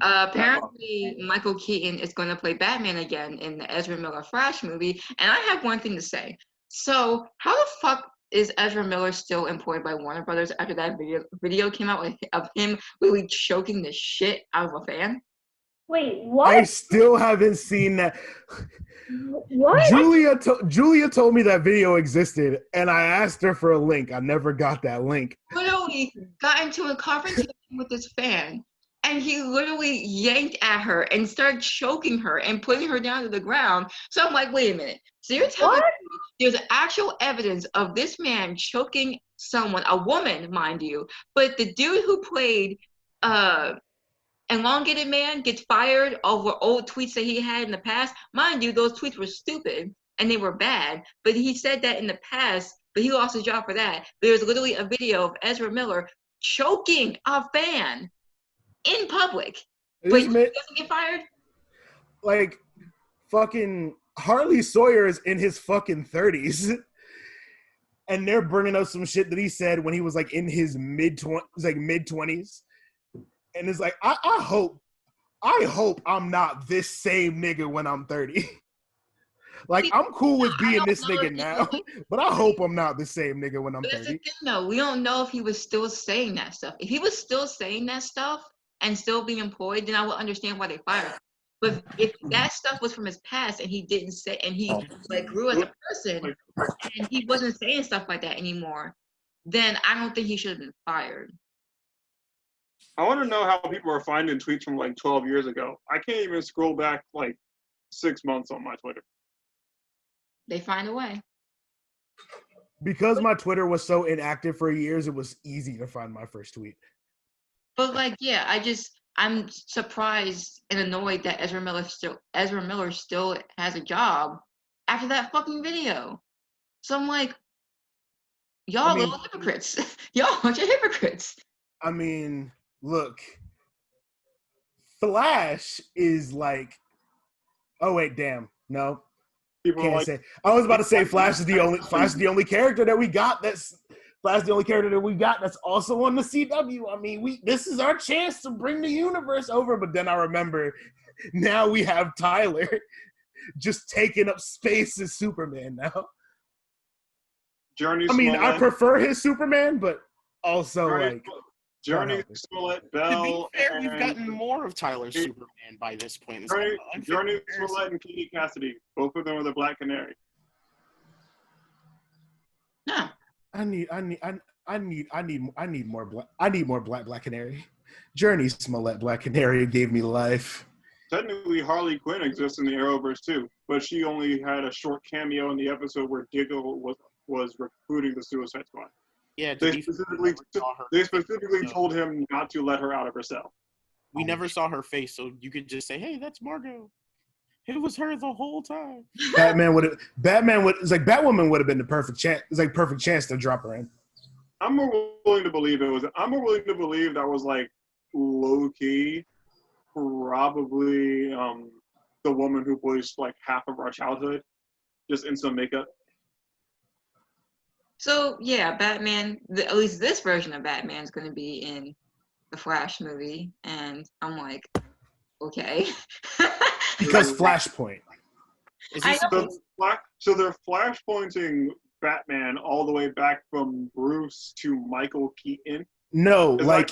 Apparently, Michael Keaton is going to play Batman again in the Ezra Miller Flash movie. And I have one thing to say. So, how the fuck is Ezra Miller still employed by Warner Brothers after that video came out of him really choking the shit out of a fan? Wait, what? I still haven't seen that. What? Julia told me that video existed, and I asked her for a link. I never got that link. Literally got into a confrontation with this fan, and he literally yanked at her and started choking her and putting her down to the ground. So I'm like, wait a minute. So you're telling me there's actual evidence of this man choking someone, a woman, mind you, but the dude who played Elongated Man gets fired over old tweets that he had in the past. Mind you, those tweets were stupid and they were bad, but he said that in the past, but he lost his job for that. There's literally a video of Ezra Miller choking a fan in public, but he doesn't get fired? Like, fucking Harley Sawyer is in his fucking 30s. And they're bringing up some shit that he said when he was like in his mid-20s. And it's like, I hope I'm not this same nigga when I'm 30. Like, I'm cool with being this nigga now, but I hope I'm not the same nigga when I'm But that's 30. the thing, though. We don't know if he was still saying that stuff. If he was still saying that stuff and still being employed, then I would understand why they fired him. But if that stuff was from his past and he didn't say, and he like grew as a person and he wasn't saying stuff like that anymore, then I don't think he should have been fired. I want to know how people are finding tweets from like 12 years ago. I can't even scroll back like 6 months on my Twitter. They find a way. Because my Twitter was so inactive for years, it was easy to find my first tweet. But like, yeah, I'm surprised and annoyed that Ezra Miller still has a job after that fucking video. So I'm like, y'all little hypocrites. Y'all a bunch of hypocrites. I mean, look, Flash is like, oh wait, damn, no, People can't like, say. I was about to say Flash is the only character that we got that's also on the CW. I mean, this is our chance to bring the universe over. But then I remember, now we have Tyler just taking up space as Superman now. Journey I mean, Smollett, I prefer his Superman, but also like Journey Smollett, To Bell, be fair, we've and gotten more of Tyler's Superman by this point. It's Journey, kind of unfair Journey comparison. Smollett and Katie Cassidy. Both of them are the Black Canary. No. I need more Black Canary. Journey Smollett Black Canary gave me life. Technically, Harley Quinn exists in the Arrowverse too, but she only had a short cameo in the episode where Diggle was recruiting the Suicide Squad. Yeah, They specifically told him not to let her out of her cell. We never saw her face, so you could just say, "Hey, that's Margot." It was her the whole time. Batwoman would have been the perfect chance. It's like perfect chance to drop her in. I'm more willing to believe that was like low key, probably the woman who voiced like half of our childhood, just in some makeup. So yeah, Batman. At least this version of Batman is going to be in the Flash movie, and I'm like, okay. Because Flashpoint. So they're flashpointing Batman all the way back from Bruce to Michael Keaton. No, like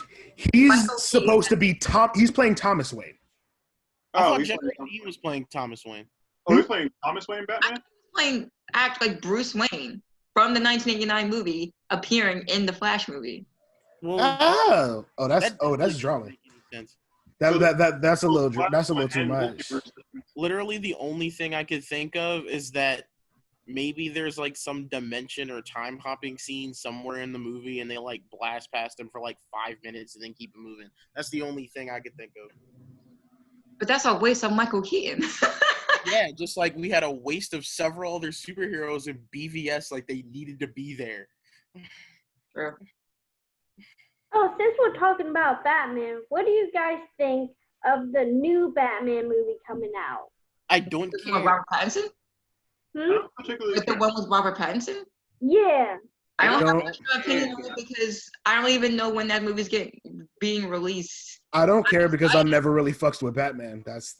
he's Michael supposed to be He's playing Thomas Wayne. I thought he's Jeffrey playing, Dean was playing Thomas Wayne. he's playing Thomas Wayne Batman? Act like Bruce Wayne from the 1989 movie appearing in the Flash movie. Well, that's drawing. Sense. That's a little too much. Literally, the only thing I could think of is that maybe there's like some dimension or time hopping scene somewhere in the movie, and they like blast past him for like 5 minutes and then keep it moving. That's the only thing I could think of. But that's a waste of Michael Keaton. Yeah, just like we had a waste of several other superheroes in BVS, like they needed to be there. True. Oh, since we're talking about Batman, what do you guys think of the new Batman movie coming out? I don't The care. one with Robert Pattinson? Not particularly. Like the one with Robert Pattinson? Yeah. I don't have much of an opinion on it because I don't even know when that movie's being released. I don't care because I never really fucks with Batman. That's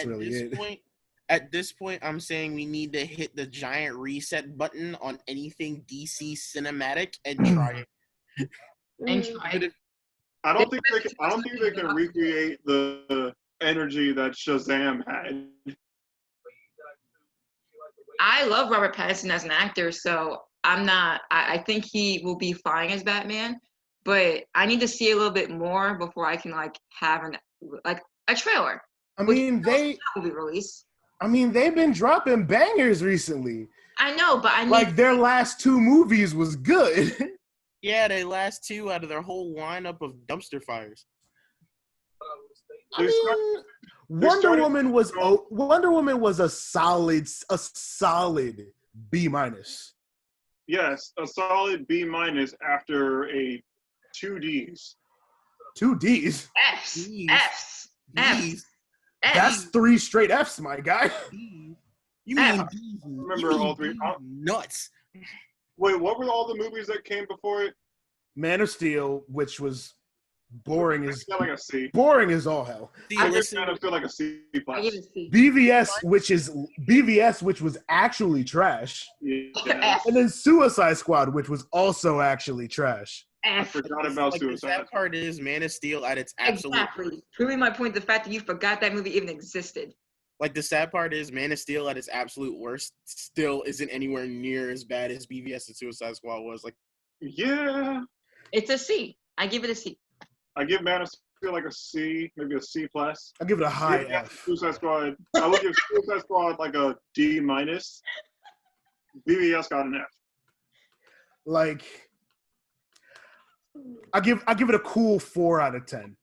really it. At this point, I'm saying we need to hit the giant reset button on anything DC cinematic and try it. And try. I don't think they can recreate the energy that Shazam had. I love Robert Pattinson as an actor, so I think he will be fine as Batman, but I need to see a little bit more before I can have a trailer. I mean, will be released. I mean, they've been dropping bangers recently. I know, but I need their last 2 movies was good. Yeah, they last 2 out of their whole lineup of dumpster fires. I mean, Wonder Woman was a solid B-. Yes, a solid B- after a 2 Ds. 2 Ds. F's. That's 3 straight Fs, my guy. You mean Remember all 3? Nuts. Wait, what were all the movies that came before it? Man of Steel, which was Boring is I feel like a C. boring as all hell. See, I listen, kind of feel like a C I plus. give it a C. BVS, which was actually trash, Yeah. and then Suicide Squad, which was also actually trash. I F. forgot about like the Suicide. sad part is Man of Steel at its absolute Exactly. Proving my point, the fact that you forgot that movie even existed. Like the sad part is Man of Steel at its absolute worst still isn't anywhere near as bad as BVS and Suicide Squad was. Like Yeah. It's a C. I give it a C. I give Man of Steel like a C, maybe a C plus. I'll give it a high Yeah, F. Suicide Squad. I would give Suicide Squad like a D minus. BVS got an F. Like, I give it a cool 4 out of 10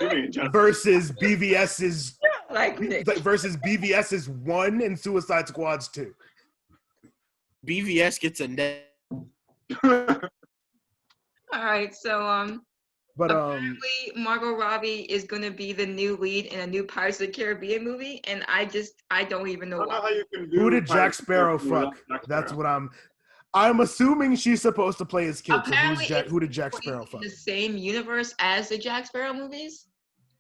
You mean Jennifer? versus BVS's Like Nick. versus BVS's 1 and Suicide Squad's 2. BVS gets a net. All right, so But apparently Margot Robbie is gonna be the new lead in a new Pirates of the Caribbean movie, and I don't even I know don't know how why. you can do who did Jack Pirates of the Sparrow Caribbean fuck? without Jack That's Sparrow. what I'm assuming she's supposed to play his kid. So Apparently, who did Jack it's Sparrow fuck? the same universe as the Jack Sparrow movies,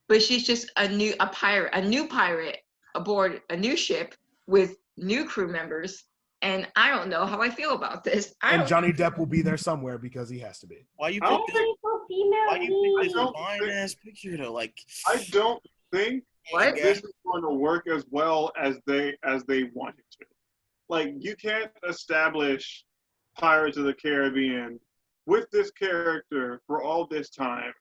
but she's just a new pirate aboard a new ship with new crew members, and I don't know how I feel about this. And Johnny Depp will be there somewhere because he has to be. Why you I pick don't this? think- Female Why you lead. pick this don't fine think- ass picture to like? I don't think What? this is going to work as well as they want it to. Like, you can't establish Pirates of the Caribbean with this character for all this time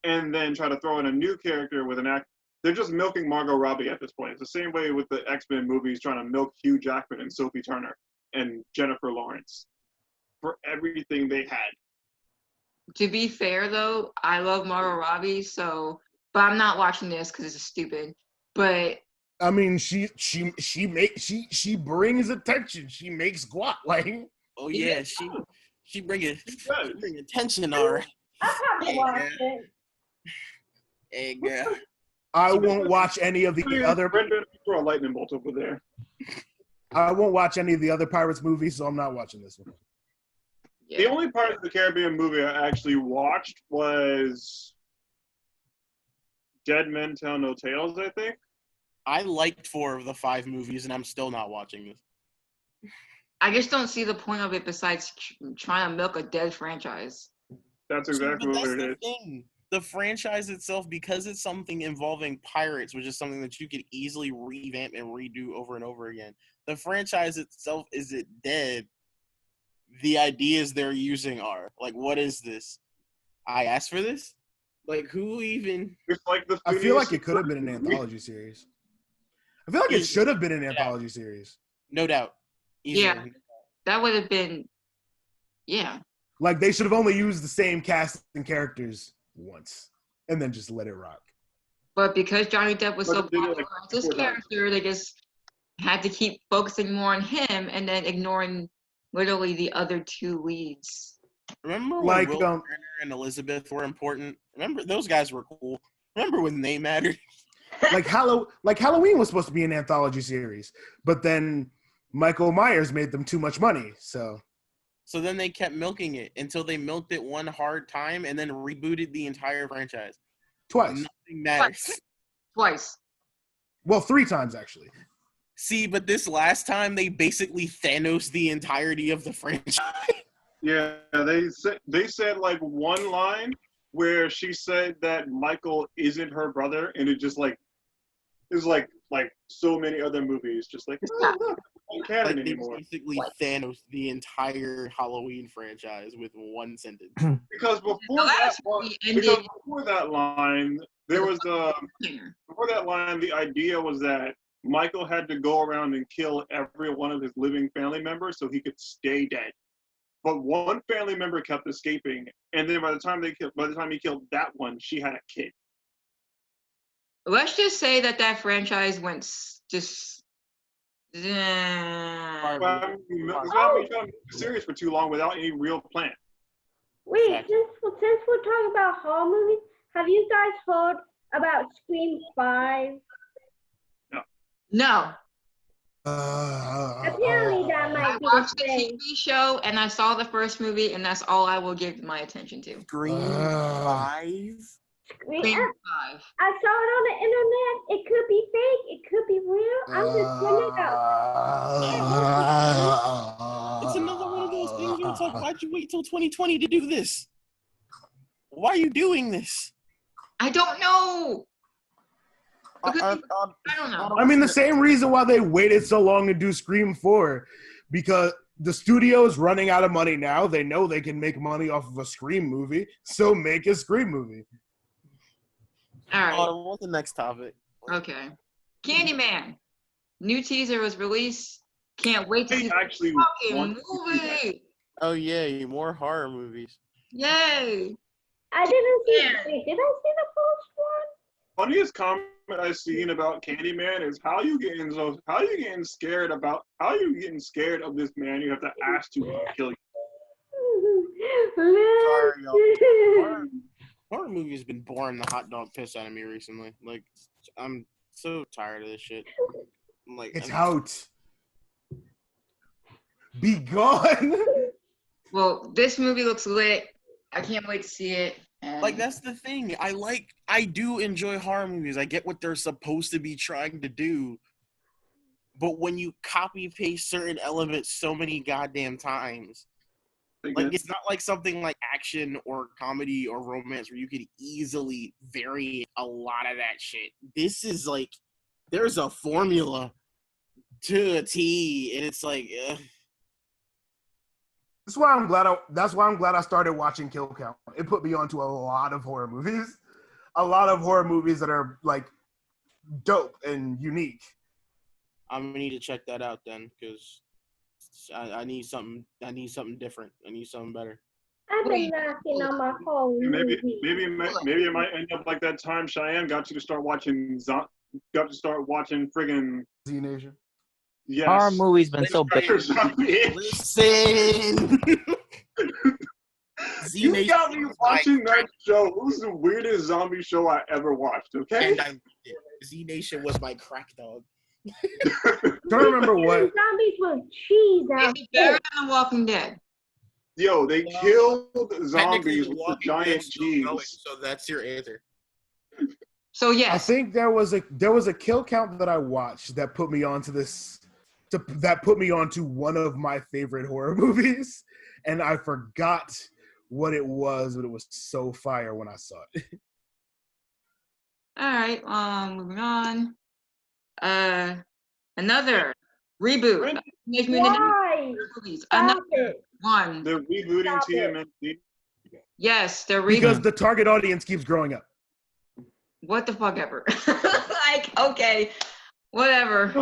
and then try to throw in a new character with an act. They're just milking Margot Robbie at this point. It's the same way with the X-Men movies trying to milk Hugh Jackman and Sophie Turner and Jennifer Lawrence for everything they had. To be fair, though, I love Margot Robbie, but I'm not watching this because it's stupid. But I mean, she brings attention. She makes guap. Like, Oh yeah, she bring attention, all right. I probably watch it. Hey girl. I won't watch any of the other. Brendan, throw a lightning bolt over there. I won't watch any of the other Pirates movies, so I'm not watching this one. The only Pirates of the Caribbean movie I actually watched was Dead Men Tell No Tales, I think. I liked 4 of the 5 movies, and I'm still not watching this. I just don't see the point of it besides trying to milk a dead franchise. That's But exactly that's what it the is. thing. The franchise itself, because it's something involving pirates, which is something that you could easily revamp and redo over and over again. The franchise itself isn't dead. The ideas they're using are like, what is this? I asked for this? Like, who even? It's like the I feel like it could have been an anthology series. I feel like it should have been an anthology series. No doubt. Easily. Yeah. That would have been, yeah. Like, they should have only used the same cast and characters once and then just let it rock. But because Johnny Depp was But so they did it, popular like, as this 4 times. character, they just had to keep focusing more on him and then ignoring literally the other 2 leads. Remember when Like, Will Turner and Elizabeth were important? Remember those guys were cool. Remember when they mattered? Like Halloween was supposed to be an anthology series, but then Michael Myers made them too much money. So then they kept milking it until they milked it one hard time and then rebooted the entire franchise. twice. Nothing matters. Twice. Well, 3 times actually. See, but this last time they basically Thanos the entirety of the franchise. Yeah, they said like one line where she said that Michael isn't her brother, and it just like is like so many other movies, just like not canon Like they anymore. basically Thanos the entire Halloween franchise with one sentence. Because before The last movie ended- that line, there was Here. before that line, the idea was that Michael had to go around and kill every one of his living family members so he could stay dead. But one family member kept escaping, and then by the time he killed that one, she had a kid. Let's just say that franchise went just. That's why we tried to make the series for too long without any real plan. Wait, Exactly. since we're talking about horror movies, have you guys heard about Scream 5? No. Apparently, that I might be watched the the thing. TV show and I saw the first movie, and that's all I will give my attention to. Scream 5? Scream 5. I saw it on the internet. It could be fake. It could be real. I'm just putting it out. It's another one of those things where it's like, why'd you wait till 2020 to do this? Why are you doing this? I don't know. I don't know. I mean, the same reason why they waited so long to do Scream 4, because the studio is running out of money now. They know they can make money off of a Scream movie, so make a Scream movie. All right. What's the next topic? Okay. Candyman. New teaser was released. Can't wait to see the Actually, fucking movie. Oh, yeah, more horror movies. Yay. I didn't see. Yeah. Wait, did I see the first one? funniest comment I've seen about Candyman is how you getting scared of this man you have to ask to kill you. Sorry, y'all. Horror movies been boring the hot dog piss out of me recently. Like, I'm so tired of this shit. I'm like, It's out. Be gone. Well, this movie looks lit. I can't wait to see it. And like, that's the thing. I do enjoy horror movies. I get what they're supposed to be trying to do. But when you copy paste certain elements so many goddamn times, like, it's not like something like action or comedy or romance where you could easily vary a lot of that shit. This is like, there's a formula to a T, and it's like, That's why I'm glad I started watching Kill Count. It put me onto a lot of horror movies. A lot of horror movies that are like dope and unique. I'm gonna need to check that out then, because I need something. I need something different. I need something better. I've been knocking on my phone. Maybe it might end up like that time Cheyenne got you to start watching friggin' Z Nation. yes. Horror movies been so big. Listen, You got me watching that show. It was the weirdest zombie show I ever watched, okay? And I did. Z Nation was my crack dog. Don't remember what. Zombies with cheese out it's there. better than The Walking Dead. Yo, they killed Technically, zombies The with the Walking giant Dead's still cheese. going, so that's your answer. So I yes, think there was a Kill Count that I watched that put me onto one of my favorite horror movies, and I forgot what it was, but it was so fire when I saw it. all right. Moving on. Another reboot. Teenage Mutant Ninja Why? movies. Stop Another it. one. They're rebooting Stop it. TMNT. Yes, they're Because rebooting. the target audience keeps growing up. What the fuck ever. Like, okay, whatever.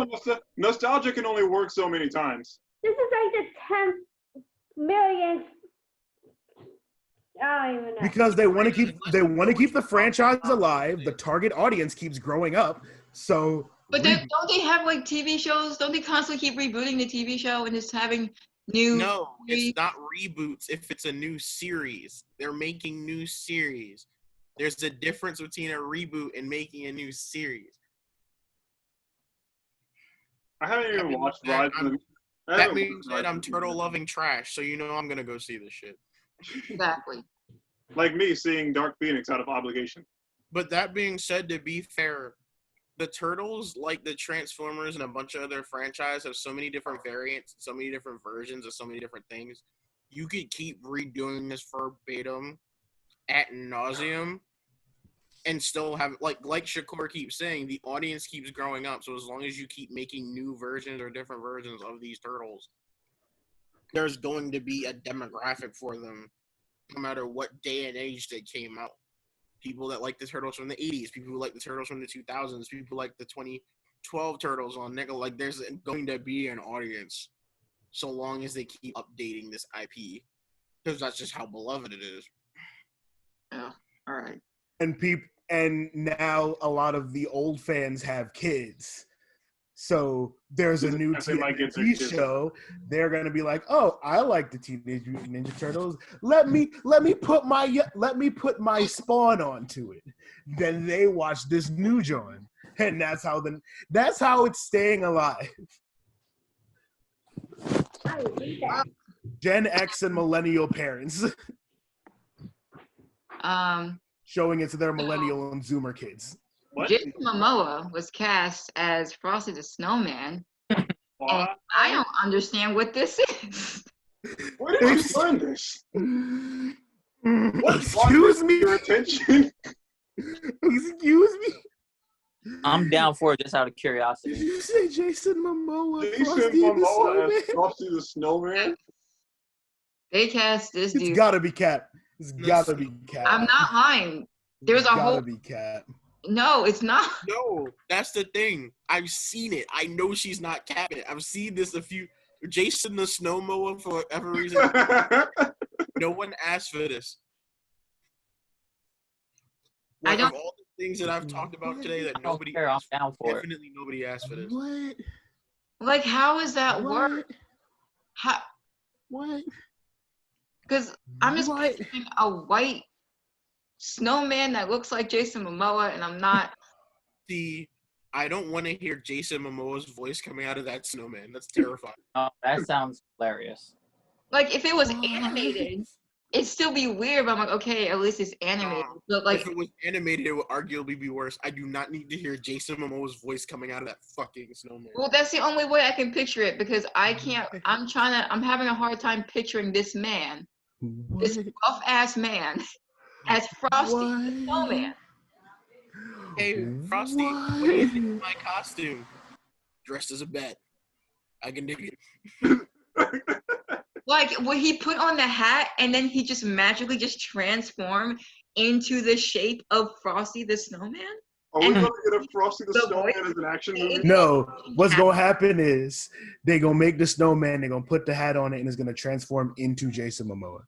Nostalgia can only work so many times. This is like the 10th millionth. I don't even know. Because they want to keep the franchise alive. The target audience keeps growing up. So But then, don't they have like TV shows? Don't they constantly keep rebooting the TV show and just having new? No, it's not reboots if it's a new series. They're making new series. There's a difference between a reboot and making a new series. I haven't even watched that, Rise of the... That means that I'm turtle-loving trash, so you know I'm going to go see this shit. Exactly. Like me seeing Dark Phoenix out of obligation. But that being said, to be fair, the Turtles, like the Transformers and a bunch of other franchises, have so many different variants, so many different versions of so many different things. You could keep redoing this verbatim ad nauseum and still have, like Shakur keeps saying, the audience keeps growing up. So as long as you keep making new versions or different versions of these Turtles, there's going to be a demographic for them no matter what day and age they came out. People that like the Turtles from the 80s, people who like the Turtles from the 2000s, people like the 2012 Turtles on Nickel. Like, there's going to be an audience so long as they keep updating this IP, because that's just how beloved it is. Yeah. All right. And now a lot of the old fans have kids. So there's a new They might get their kids. TV show. They're gonna be like, "Oh, I like the Teenage Mutant Ninja Turtles. Let me put my Spawn onto it." Then they watch this new John, and that's how it's staying alive. I will read that. Gen X and millennial parents showing it to their millennial and Zoomer kids. What? Jason Momoa was cast as Frosty the Snowman, and I don't understand what this is. Where did you find this? Excuse me. Your attention. Excuse me. I'm down for it just out of Did curiosity. you say Jason Momoa? Jason Momoa as Frosty the Snowman. They cast this It's dude. gotta be Cap. It's gotta be Cap. I'm not lying. There's a whole. Gotta be Cap. No, it's not. No, that's the thing. I've seen it. I know she's not capping. I've seen this a few. Jason the Snowmower, for whatever reason. No one asked for this. I don't. Of all the things that I've talked about today that I don't nobody care. I'm asked for, down for it. definitely nobody asked for this. What? Like, how is that work? How? What? Because I'm just What? picturing a white snowman that looks like Jason Momoa, and I'm not. See, I don't want to hear Jason Momoa's voice coming out of that snowman. That's terrifying. Oh, that sounds hilarious. Like, if it was animated, it'd still be weird, but I'm like, okay, at least it's animated. But like, If it was animated, it would arguably be worse. I do not need to hear Jason Momoa's voice coming out of that fucking snowman. well, that's the only way I can picture it because I can't. I'm having a hard time picturing this man, this buff ass man, as Frosty the Snowman. Hey, Frosty, what do you think of my costume? Dressed as a bat. I can dig it. Like, will he put on the hat and then he just magically just transform into the shape of Frosty the Snowman? Are we going to get a Frosty the The Snowman voice- as an action movie? No, what's gonna happen is they're gonna make the snowman, they're gonna put the hat on it, and it's gonna transform into Jason Momoa.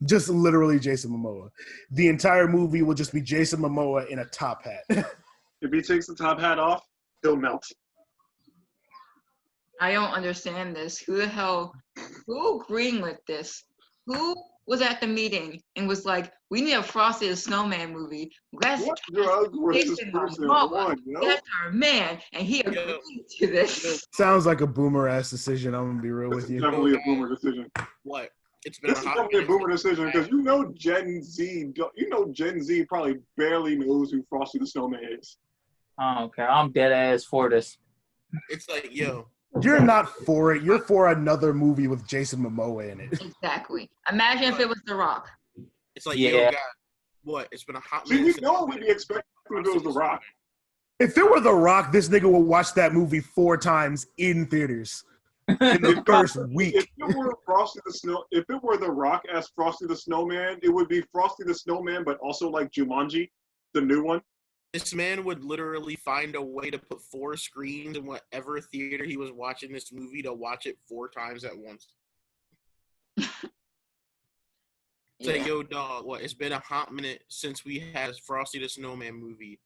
Just literally Jason Momoa. The entire movie will just be Jason Momoa in a top hat. If he takes the top hat off, he'll melt. I don't understand this. Who greenlit this? Who was at the meeting and was like, we need a Frosty the Snowman movie. Let's What drug was this Jason person Momoa. on, yo? That's our man. And he agreed to this. Sounds like a boomer ass decision. I'm gonna be real This with is you. definitely a boomer decision. What? It's been This is definitely a boomer decision because you know Gen Z probably barely knows who Frosty the Snowman is. I don't care. I'm dead ass for this. It's like, yo, You're not for it. You're for another movie with Jason Momoa in it. Exactly. Imagine if it was The Rock. it's like, Yeah. yo, God, what? It's been a hot See, minute. we since know we'd be expecting if it was The Rock. If it were The Rock, this nigga will watch that movie 4 times in theaters in the first If week. it were if it were The Rock as Frosty the Snowman, it would be Frosty the Snowman, but also like Jumanji, the new one. This man would literally find a way to put 4 screens in whatever theater he was watching this movie to watch it 4 times at once. It's like, yo, dog, what? It's been a hot minute since we had a Frosty the Snowman movie.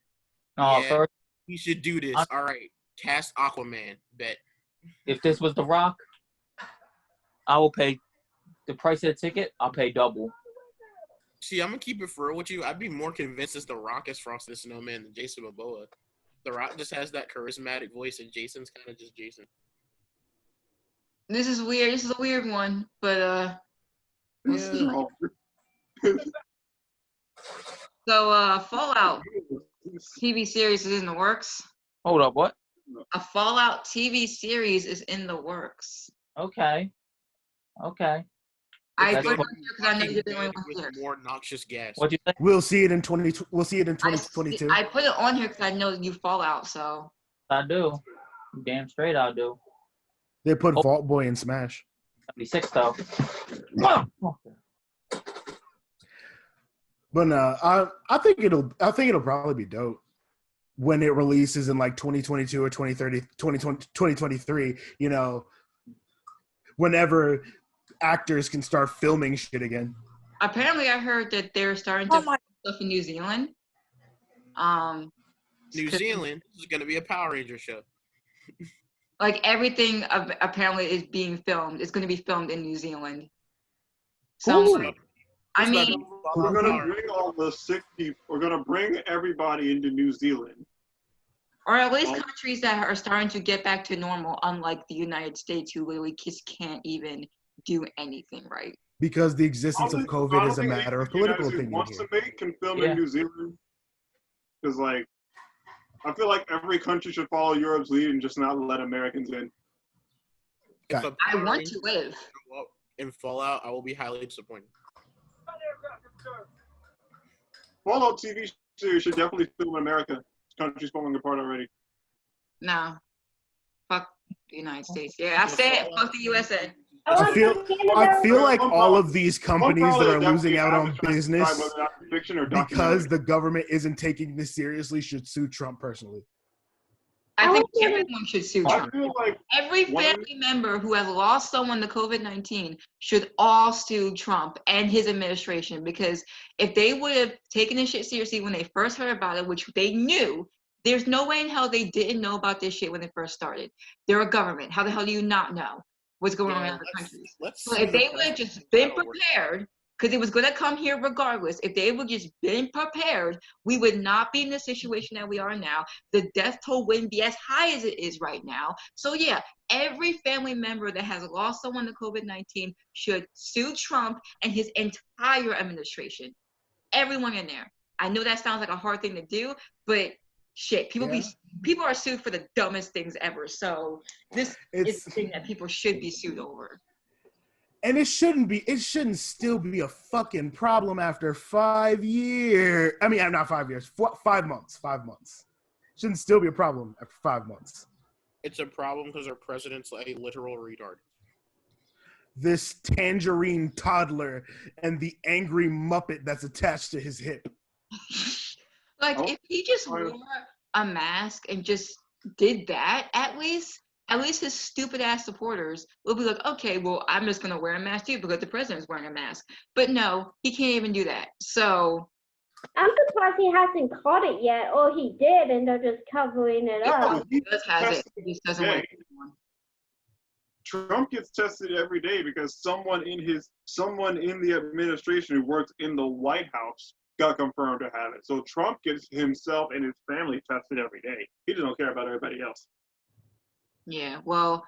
Oh, Yeah. sorry. We should do this. All right. Cast Aquaman. Bet. If this was The Rock, I will pay the price of the ticket. I'll pay double. See, I'm going to keep it for real with you. I'd be more convinced it's The Rock as Frosty the Snowman than Jason Momoa. The Rock just has that charismatic voice, and Jason's kind of just Jason. This is weird. This is a weird one, but we'll see. Oh, So Fallout TV series is in the works. Hold up, what? A Fallout TV series is in the works. Okay. I That's put it what- on here because I know you're the only one With here. more noxious gas. What'd you say? We'll see it in 2022. I put it on here because I know you Fallout. So I do. Damn straight I do. They put Vault Boy in Smash. 76 though. But no, I think it'll probably be dope when it releases in like 2022 or 2023, you know, whenever actors can start filming shit again. apparently, I heard that they're starting to film stuff in New Zealand. New Zealand is going to be a Power Ranger show. Like everything apparently is being filmed. It's going to be filmed in New Zealand. So I mean, we're gonna bring all the sick people. We're gonna bring everybody into New Zealand, Or at least countries that are starting to get back to normal, unlike the United States, who literally just can't even do anything right. Because the existence of COVID is a matter of political opinion wants here. to make can film in New Zealand. Because, like, I feel like every country should follow Europe's lead and just not let Americans in. If a I want to live. In Fallout, I will be highly disappointed. Fallout TV series should definitely film in America. This country's falling apart already. No. Fuck the United States. Yeah, I said it. Fuck the USA. I feel like all of these companies that are losing out on business because the government isn't taking this seriously should sue Trump personally. I think everyone should sue Trump. I feel like every family member who has lost someone to COVID-19 should all sue Trump and his administration, because if they would have taken this shit seriously when they first heard about it, which they knew, there's no way in hell they didn't know about this shit when they first started. They're a government. How the hell do you not know what's going on in other countries? So if they would have just been prepared, because it was going to come here regardless, if they would just been prepared, we would not be in the situation that we are now. The death toll wouldn't be as high as it is right now. So yeah, every family member that has lost someone to COVID-19 should sue Trump and his entire administration. Everyone in there. I know that sounds like a hard thing to do, but shit, people are sued for the dumbest things ever. So this is the thing that people should be sued over. And it shouldn't still be a fucking problem after 5 years. I mean, not 5 years, 5 months. 5 months. Shouldn't still be a problem after 5 months. It's a problem because our president's a literal retard. This tangerine toddler and the angry Muppet that's attached to his hip. Like, if he just wore a mask and just did that, at least his stupid ass supporters will be like, okay, well, I'm just going to wear a mask too because the president's wearing a mask. But no, he can't even do that. So I'm surprised he hasn't caught it yet, or he did, and they're just covering it up. He does have it. He just doesn't want it. Trump gets tested every day because someone in the administration who works in the White House got confirmed to have it. So Trump gets himself and his family tested every day. He doesn't care about everybody else. Yeah, well,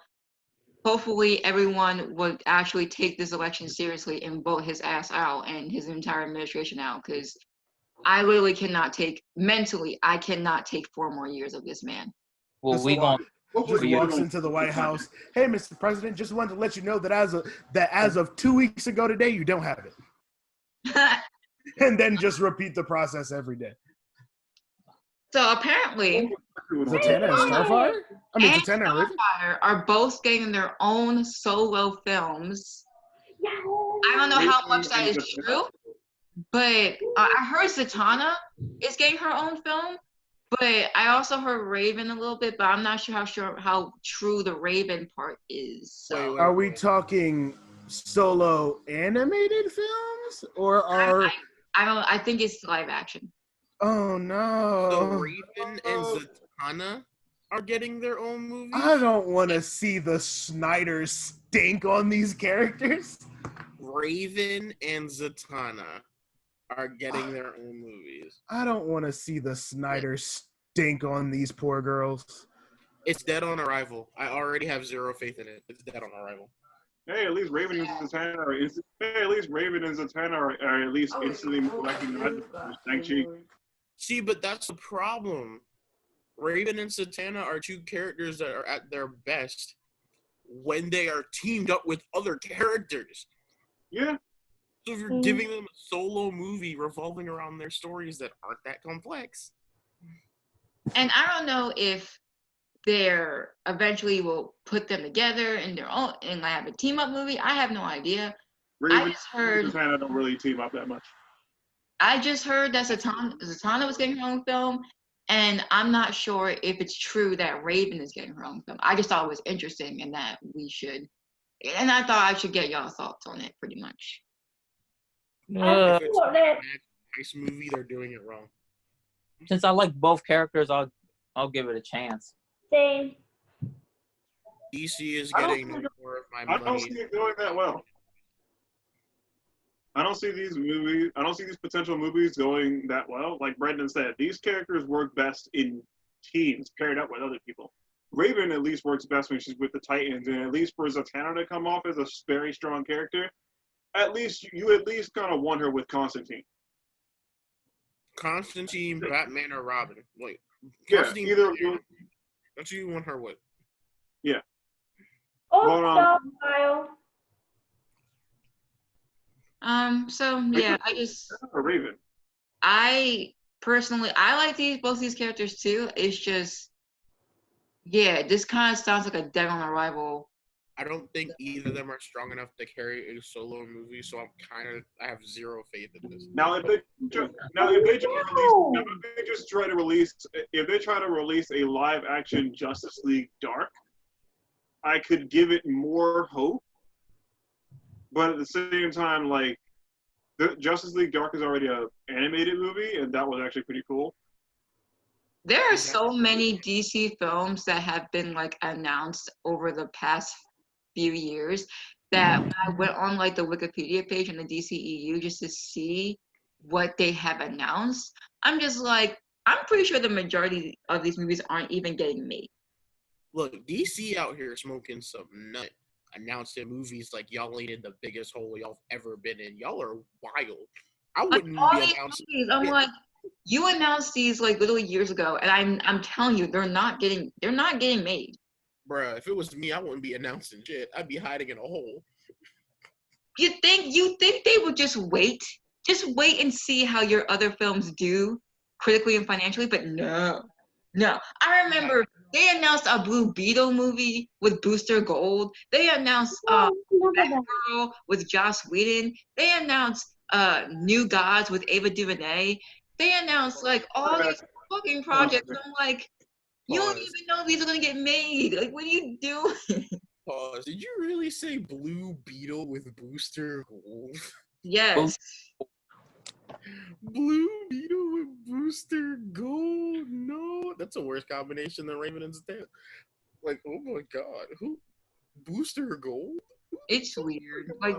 hopefully everyone would actually take this election seriously and vote his ass out and his entire administration out, because I literally cannot take 4 more years of this man. Well, we gonna just walks into the White House. Hey, Mr. President, just wanted to let you know that as of 2 weeks ago today, you don't have it. And then just repeat the process every day. So apparently, Zatanna and Starfire? I mean, Zatanna and Raven? Starfire are both getting their own solo films. Yeah. I don't know how much that is true, but I heard Zatanna is getting her own film. But I also heard Raven a little bit, but I'm not sure how true the Raven part is. So. Are we talking solo animated films, or are? I think it's live action. Oh no! So Raven and Zatanna are getting their own movie. I don't want to see the Snyder stink on these characters. Raven and Zatanna are getting their own movies. I don't want to see the Snyder stink on these poor girls. It's dead on arrival. I already have zero faith in it. It's dead on arrival. Hey, at least Raven and Zatanna are at least instantly recognizable. Shang-Chi. See, but that's the problem. Raven and Zatanna are two characters that are at their best when they are teamed up with other characters. Yeah. So if you're giving them a solo movie revolving around their stories that aren't that complex. And I don't know if they're eventually will put them together in their own and have a team up movie. I have no idea. Raven I just heard Zatanna don't really team up that much. I just heard that Zatanna was getting her own film, and I'm not sure if it's true that Raven is getting her own film. I just thought it was interesting and that we should, and I thought I should get y'all thoughts on it pretty much. If it's a nice movie, they're doing it wrong. Since I like both characters, I'll give it a chance. Same. DC is getting more of my money. I don't see it doing that well. I don't see these potential movies going that well. Like Brendan said, these characters work best in teams paired up with other people. Raven at least works best when she's with the Titans, and at least for Zatanna to come off as a very strong character, at least you at least kind of want her with Constantine. Constantine, Batman, or Robin? Wait, Yeah, either. Don't you want her with? Yeah. Oh, style. So yeah, Raven. I personally like both these characters too. It's just, yeah, this kind of sounds like a Dead on Arrival. I don't think either of them are strong enough to carry a solo movie, so I have zero faith in this. Now, if they try to release a live action Justice League Dark, I could give it more hope. But at the same time, like, the Justice League Dark is already an animated movie, and that was actually pretty cool. There are so many DC films that have been like announced over the past few years that when I went on like the Wikipedia page on the DCEU just to see what they have announced, I'm just like, I'm pretty sure the majority of these movies aren't even getting made. Look, DC out here smoking some nut, announcing movies like y'all ain't in the biggest hole y'all ever been in. Y'all are wild. I wouldn't all be these announcing. movies, I'm like, you announced these like literally years ago, and I'm telling you, they're not getting made. Bruh, if it was me, I wouldn't be announcing shit. I'd be hiding in a hole. You think they would just wait and see how your other films do critically and financially? But no. I remember they announced a Blue Beetle movie with Booster Gold. They announced Batgirl with Joss Whedon. They announced New Gods with Ava DuVernay. They announced like all these fucking projects. I'm like, you don't even know these are gonna get made. Like, what are you doing? Pause. Did you really say Blue Beetle with Booster Gold? Yes. Blue Beetle with Booster Gold? No, that's a worse combination than Raven and Stan. Like, oh my god, who? Booster Gold? It's weird. Like,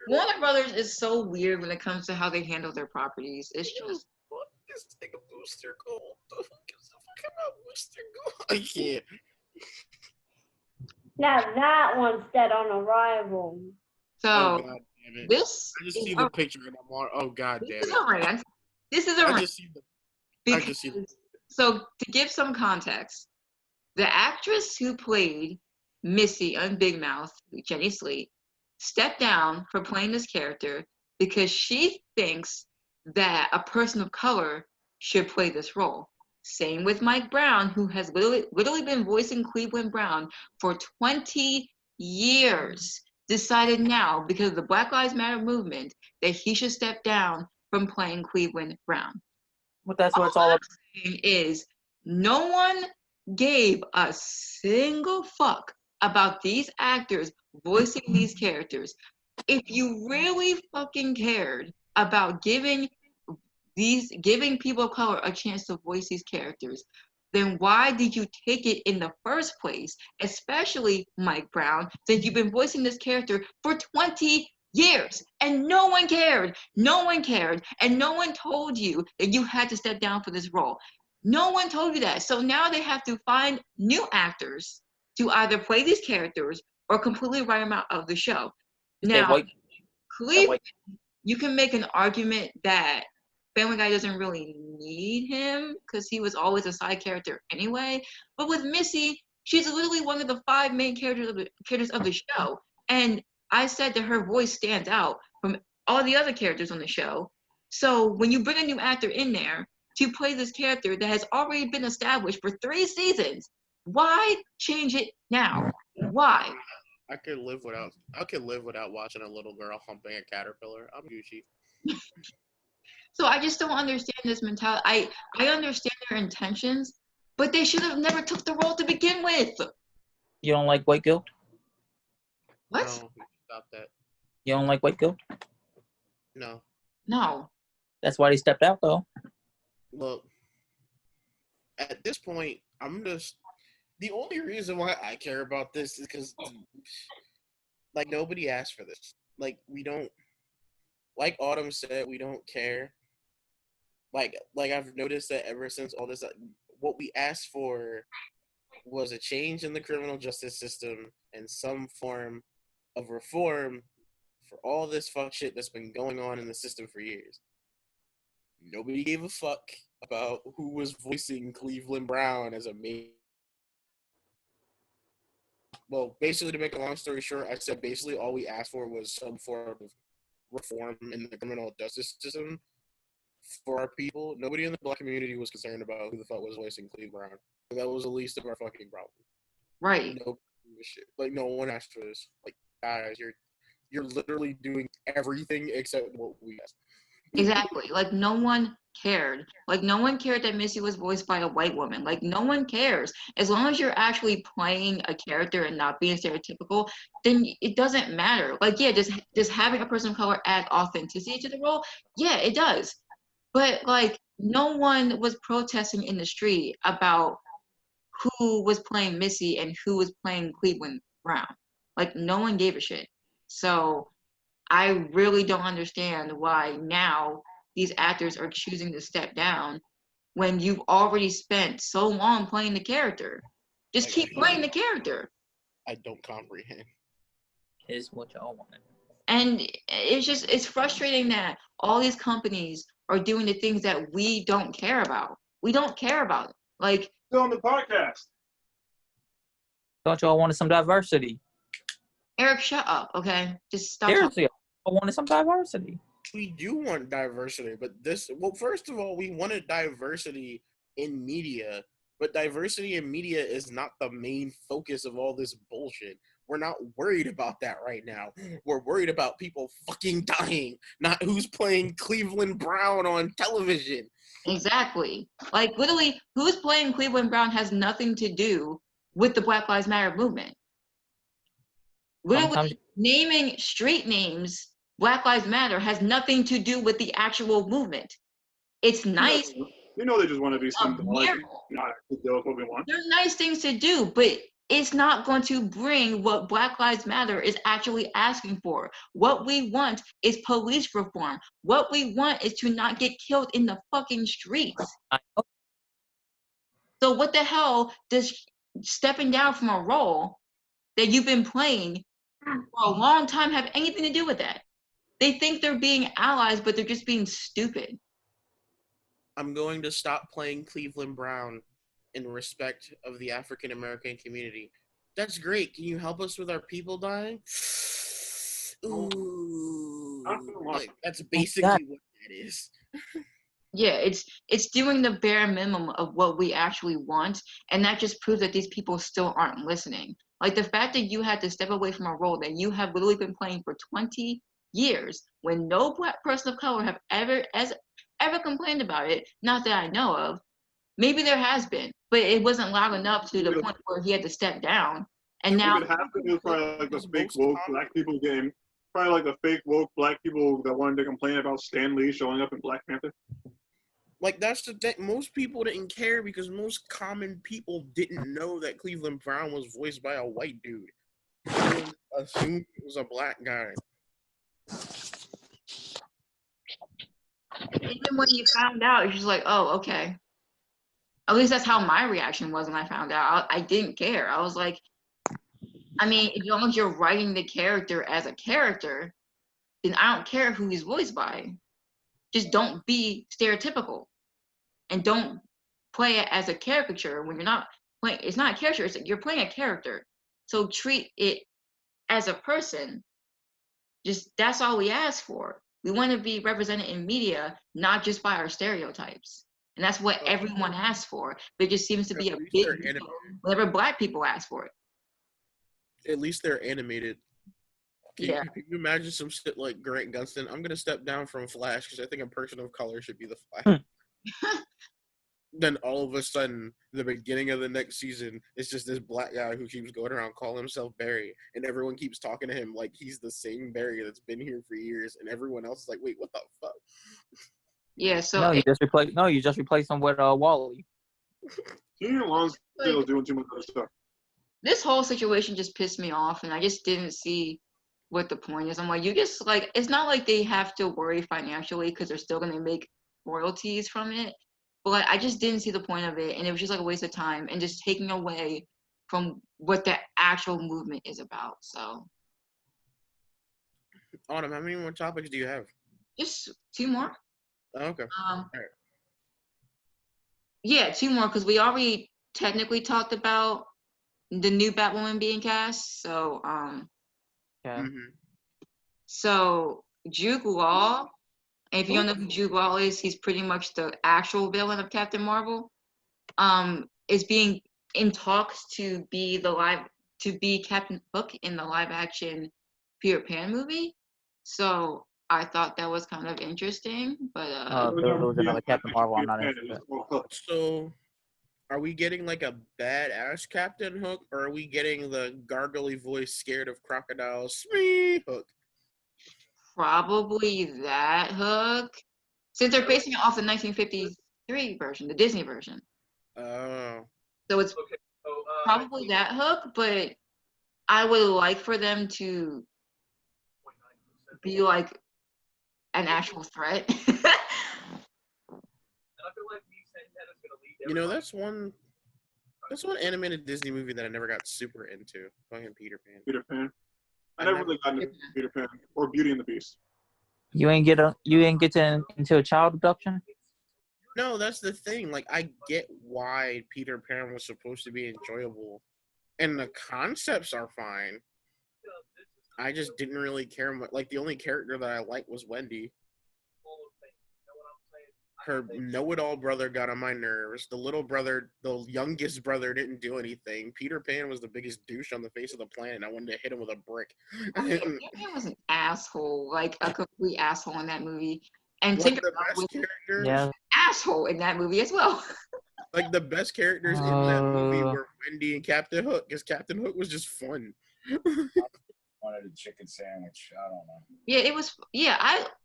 Warner Brothers is so weird when it comes to how they handle their properties. It's just. Fuck this nigga Booster Gold. Who gives a fuck about Booster Gold? I can't. Now that one's Dead on Arrival. So, oh, God damn it. this. I just see the picture and I'm all, oh, god damn it. This is a rant. Because, so, to give some context, the actress who played Missy on Big Mouth, Jenny Slate, stepped down for playing this character because she thinks that a person of color should play this role. Same with Mike Brown, who has literally been voicing Cleveland Brown for 20 years, decided now, because of the Black Lives Matter movement, that he should step down from playing Cleveland Brown. But that's what it's all about. Is no one gave a single fuck about these actors voicing these characters. If you really fucking cared about giving people of color a chance to voice these characters, then why did you take it in the first place? Especially Mike Brown, since you've been voicing this character for 20 years and no one cared, and no one told you that you had to step down for this role. No one told you that. So now they have to find new actors to either play these characters or completely write them out of the show. Now, Cleveland, you can make an argument that Family Guy doesn't really need him because he was always a side character anyway. But with Missy, she's literally one of the 5 main characters of the show. And I said that her voice stands out from all the other characters on the show. So when you bring a new actor in there to play this character that has already been established for 3 seasons, why change it now? Why? I could live without watching a little girl humping a caterpillar. I'm Gucci. So I just don't understand this mentality. I understand their intentions, but they should have never took the role to begin with. You don't like white guilt? What? No, stop that. You don't like white guilt? No. No. That's why they stepped out, though. Look, at this point, the only reason why I care about this is because, like, nobody asked for this. Like, we don't, like Autumn said, we don't care. Like I've noticed that ever since all this, what we asked for was a change in the criminal justice system and some form of reform for all this fuck shit that's been going on in the system for years. Nobody gave a fuck about who was voicing Cleveland Brown as a main. Well, basically, to make a long story short, I said basically all we asked for was some form of reform in the criminal justice system for our people. Nobody in the black community was concerned about who the fuck was voicing Cleveland Brown. That was the least of our fucking problem. Right. No shit. Like, no one asked for this. Like, guys, you're literally doing everything except what we asked. Exactly. Like, no one cared. Like, no one cared that Missy was voiced by a white woman. Like, no one cares. As long as you're actually playing a character and not being stereotypical, then it doesn't matter. Like, yeah, just having a person of color add authenticity to the role, yeah, it does. But, like, no one was protesting in the street about who was playing Missy and who was playing Cleveland Brown. Like, no one gave a shit. So I really don't understand why now these actors are choosing to step down when you've already spent so long playing the character. Just keep playing the character. I don't comprehend. Is what y'all want. And it's frustrating that all these companies are doing the things that we don't care about. We don't care about it. Like, Still on the podcast. Don't y'all want some diversity? Erik, shut up, okay? Just stop Seriously, I wanted some diversity. We do want diversity, but first of all, we wanted diversity in media, but diversity in media is not the main focus of all this bullshit. We're not worried about that right now. We're worried about people fucking dying, not who's playing Cleveland Brown on television. Exactly. Like, literally, who's playing Cleveland Brown has nothing to do with the Black Lives Matter movement. Literally, naming street names Black Lives Matter has nothing to do with the actual movement. It's nice. You know they just want to be symbolic, not actually deal with what we want. There's nice things to do, but it's not going to bring what Black Lives Matter is actually asking for. What we want is police reform. What we want is to not get killed in the fucking streets. So what the hell does stepping down from a role that you've been playing for a long time have anything to do with that? They think they're being allies, but they're just being stupid. I'm going to stop playing Cleveland Brown in respect of the African American community. That's great. Can you help us with our people dying? Ooh, like, that's basically what that is. Yeah, it's doing the bare minimum of what we actually want, and that just proves that these people still aren't listening. Like, the fact that you had to step away from a role that you have literally been playing for 20 years when no Black person of color have ever complained about it, not that I know of. Maybe there has been, but it wasn't loud enough to the point where he had to step down. And now it happened. It was probably like the fake woke Black people game. Probably like the fake woke Black people that wanted to complain about Stan Lee showing up in Black Panther. Like, that's the thing. Most people didn't care because most common people didn't know that Cleveland Brown was voiced by a white dude. They assumed it was a black guy. Even when you found out, you're just like, oh, okay. At least that's how my reaction was when I found out. I didn't care. I was like, I mean, as long as you're writing the character as a character, then I don't care who he's voiced by. Just don't be stereotypical. And don't play it as a caricature when you're not playing. It's not a character. You're playing a character. So treat it as a person. Just, that's all we ask for. We want to be represented in media, not just by our stereotypes. And that's what everyone asks for. But it just seems to be a big deal whenever Black people ask for it. At least they're animated. Can you imagine some shit like Grant Gunston? I'm going to step down from Flash because I think a person of color should be the Flash. Then all of a sudden, the beginning of the next season, it's just this black guy who keeps going around calling himself Barry, and everyone keeps talking to him like he's the same Barry that's been here for years, and everyone else is like, "Wait, what the fuck?" Yeah, so you just replace him with Wally. Keenan Lonsdale's doing too much other stuff. This whole situation just pissed me off, and I just didn't see what the point is. I'm like, you just like, it's not like they have to worry financially because they're still going to make royalties from it. but I just didn't see the point of it, and it was just like a waste of time and just taking away from what the actual movement is about. So, Autumn, how many more topics do you have? just 2 more. Oh, okay. Alright. Yeah, 2 more because we already technically talked about the new Batwoman being cast. So, Yeah. so Jude Law, and if you don't know who Jude Law is, he's pretty much the actual villain of Captain Marvel. Is being in talks to be Captain Hook in the live action Peter Pan movie. So I thought that was kind of interesting, but There was another Captain Marvel. I'm not interested. So, are we getting like a badass Captain Hook, or are we getting the gargly voice, scared of crocodiles, Smee Hook? probably that Hook, since they're basing it off the 1953 version, the Disney version. Oh. So it's probably that Hook, but I would like for them to be like an actual threat. You know, that's one animated Disney movie that I never got super into. Fucking Peter Pan. Peter Pan. I never really got into Peter Pan or Beauty and the Beast. You ain't get into a child abduction? No, that's the thing. Like, I get why Peter Pan was supposed to be enjoyable, and the concepts are fine. I just didn't really care much. Like, the only character that I liked was Wendy. Her know-it-all brother got on my nerves. The little brother, the youngest brother, didn't do anything. Peter Pan was the biggest douche on the face of the planet. I wanted to hit him with a brick. Peter Pan was an asshole, like a complete asshole in that movie. And One of the Tinkerbell was best characters, Yeah. asshole in that movie as well. like the best characters in that movie were Wendy and Captain Hook, because Captain Hook was just fun. Wanted a chicken sandwich. I don't know. Yeah, it was. Yeah,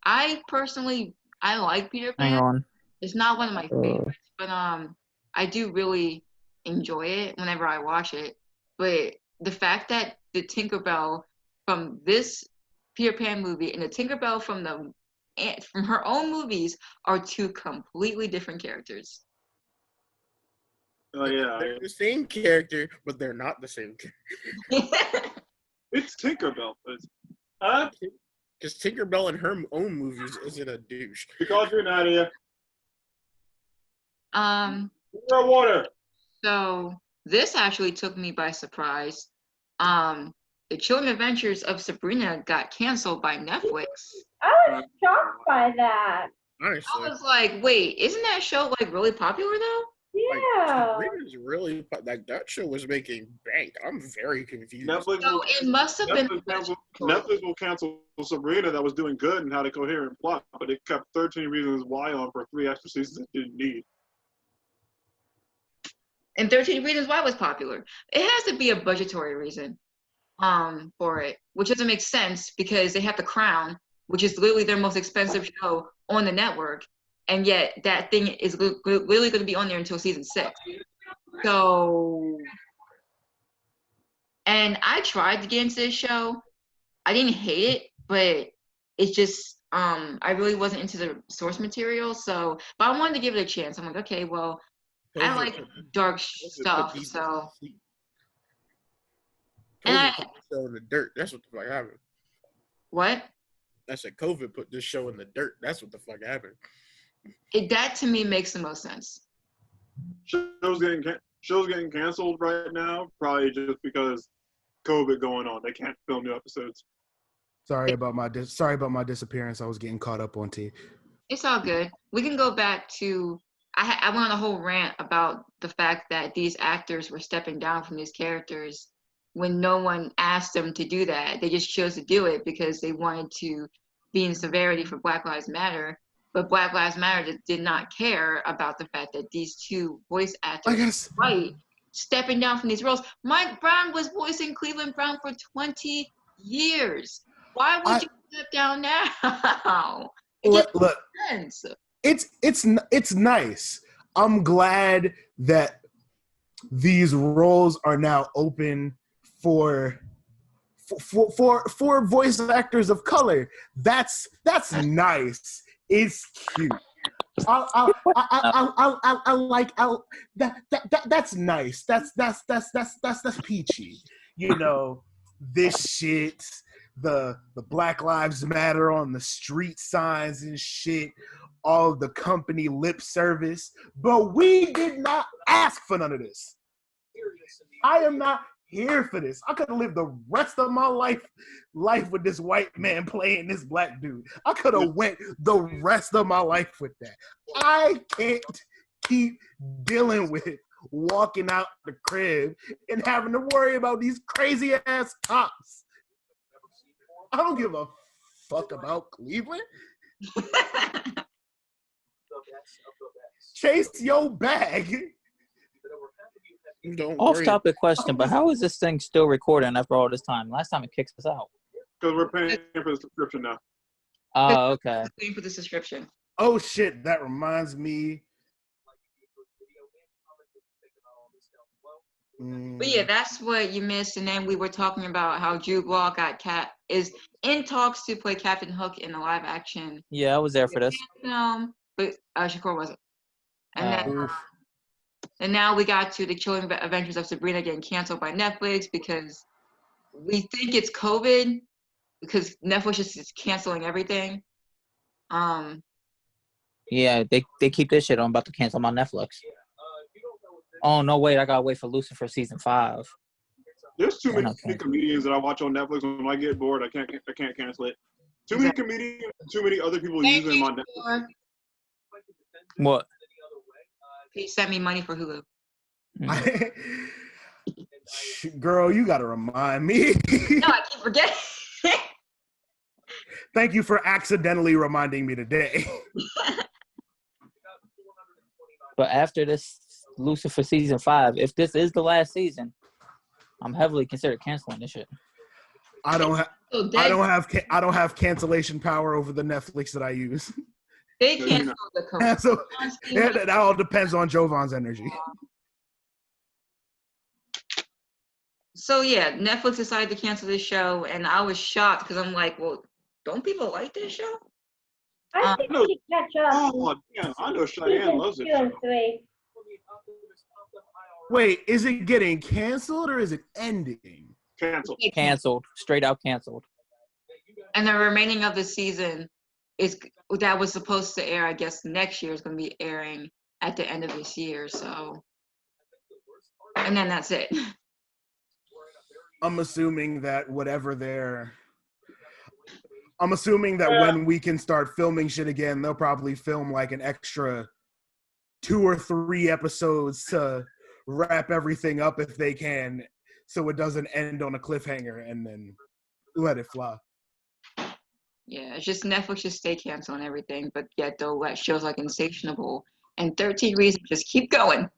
I personally like Peter Pan. Hang on. It's not one of my favorites, but I do really enjoy it whenever I watch it. But the fact that the Tinkerbell from this Peter Pan movie and the Tinkerbell from her own movies are 2 completely different characters. Oh yeah, They're the same character, but they're not the same character. it's Tinkerbell. Because Tinkerbell in her own movies isn't a douche. Because you're not here. Water. So this actually took me by surprise. The Chilling Adventures of Sabrina got canceled by Netflix. I was shocked by that. Honestly. I was like, wait, isn't that show like really popular though? Yeah. Sabrina's really like that show was making bank. I'm very confused. Netflix So it must have been. Netflix will cancel Sabrina that was doing good and had a coherent plot, but it kept 13 Reasons Why on for 3 extra seasons it didn't need. And 13 Reasons Why was popular. It has to be a budgetary reason for it, which doesn't make sense because they have The Crown, which is literally their most expensive show on the network, and yet that thing is literally going to be on there until season 6. So, and I tried to get into this show. I didn't hate it, but it's just I really wasn't into the source material. So, but I wanted to give it a chance. I'm like, okay, well, I like dark stuff, so. COVID put this show in the dirt. That's what the fuck happened. What? I said COVID put this show in the dirt. That's what the fuck happened. That to me makes the most sense. Shows getting canceled right now, probably just because COVID going on. They can't film new episodes. Sorry about my disappearance. I was getting caught up on tea. It's all good. We can go back to. I went on a whole rant about the fact that these actors were stepping down from these characters when no one asked them to do that. They just chose to do it because they wanted to be in severity for Black Lives Matter. But Black Lives Matter did not care about the fact that these 2 voice actors were white, stepping down from these roles. Mike Brown was voicing Cleveland Brown for 20 years. Why would you step down now? Look, sense. It's nice. I'm glad that these roles are now open for voice actors of color. That's nice. It's cute. That's nice. That's peachy. You know, this shit, the Black Lives Matter on the street signs and shit, all of the company lip service, but we did not ask for none of this. I am not here for this. I could have lived the rest of my life with this white man playing this black dude. I could have went the rest of my life with that. I can't keep dealing with walking out the crib and having to worry about these crazy ass cops. I don't give a fuck about Cleveland. Chase your bag. Off-topic question, but how is this thing still recording after all this time? Last time it kicks us out. Because we're paying for the subscription now. Oh, okay. Paying for the subscription. Oh shit, that reminds me. But yeah, that's what you missed. And then we were talking about how Jude Law is in talks to play Captain Hook in a live action. Yeah, I was there for this. Film, but Shakur wasn't. And now we got to the Chilling Adventures of Sabrina getting canceled by Netflix because we think it's COVID because Netflix is just canceling everything. Yeah, they keep this shit on. I'm about to cancel my Netflix. Oh no! Wait, I gotta wait for Lucifer season 5. There's too many comedians that I watch on Netflix. When I get bored, I can't cancel it. Too many comedians, too many other people using my Netflix. What? Please send me money for Hulu. Girl, you gotta remind me. No, I keep forgetting. Thank you for accidentally reminding me today. But after this Lucifer season 5, if this is the last season, I'm heavily considered canceling this shit. I don't have cancellation power over the Netflix that I use. They canceled the Corona. So that all depends on Jovan's energy. So yeah, Netflix decided to cancel this show, and I was shocked because I'm like, well, don't people like this show? I think we should catch up. Oh, damn, I know Cheyenne loves it. 2 and 3. Wait, is it getting canceled or is it ending? Canceled. Canceled. Straight out canceled. And the remaining of the season that was supposed to air, I guess next year is going to be airing at the end of this year. So, and then that's it. I'm assuming that when we can start filming shit again, they'll probably film like an extra 2 or 3 episodes to wrap everything up if they can, so it doesn't end on a cliffhanger and then let it fly. Yeah, it's just Netflix just stay canceling everything, but yet they'll let shows like Insatiable and 13 Reasons just keep going.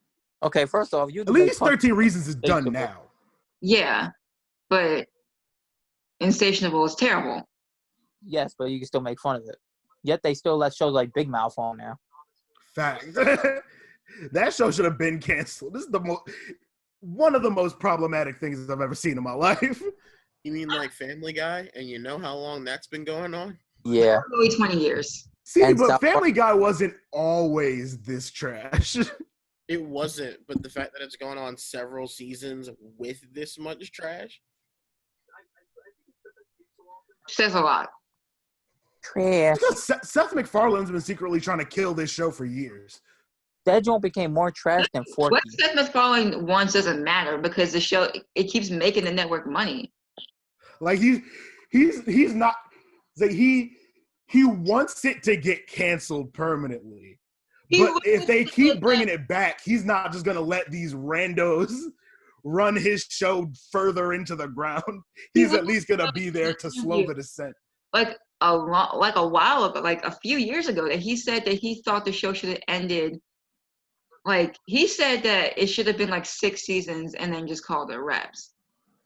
Okay, first off, at least 13 Reasons is done now. Yeah, but Insatiable is terrible. Yes, but you can still make fun of it. Yet they still let shows like Big Mouth on now. Fact. That show should have been canceled. This is one of the most problematic things I've ever seen in my life. You mean like Family Guy? And you know how long that's been going on? Yeah. Probably 20 years. See, but Family Guy wasn't always this trash. It wasn't, but the fact that it's gone on several seasons with this much trash says a lot. Trash. Seth MacFarlane's been secretly trying to kill this show for years. That joint became more trash than Forky. What Seth MacFarlane wants doesn't matter because the show it keeps making the network money. Like he's not like he wants it to get canceled permanently. But if they keep bringing it back, he's not just gonna let these randos run his show further into the ground. He's at least gonna be there to slow the descent. Like a while ago, like a few years ago, that he said that he thought the show should have ended. Like he said that it should have been like 6 seasons and then just called it wraps.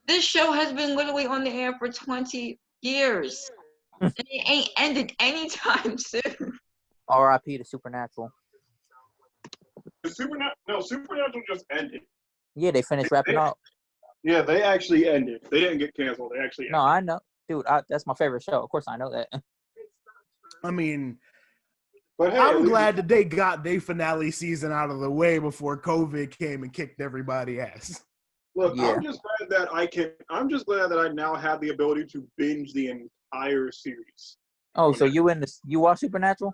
This show has been literally on the air for 20 years. And it ain't ended anytime soon. R.I.P. to Supernatural. Supernatural just ended. Yeah, they finished wrapping up. Yeah, they actually ended. They didn't get canceled. They actually ended. No, I know. Dude, that's my favorite show. Of course I know that. I mean, But hey, I'm glad that they got their finale season out of the way before COVID came and kicked everybody ass. Look, Yeah. I'm just glad that I now have the ability to binge the entire series. Oh, so you watch Supernatural?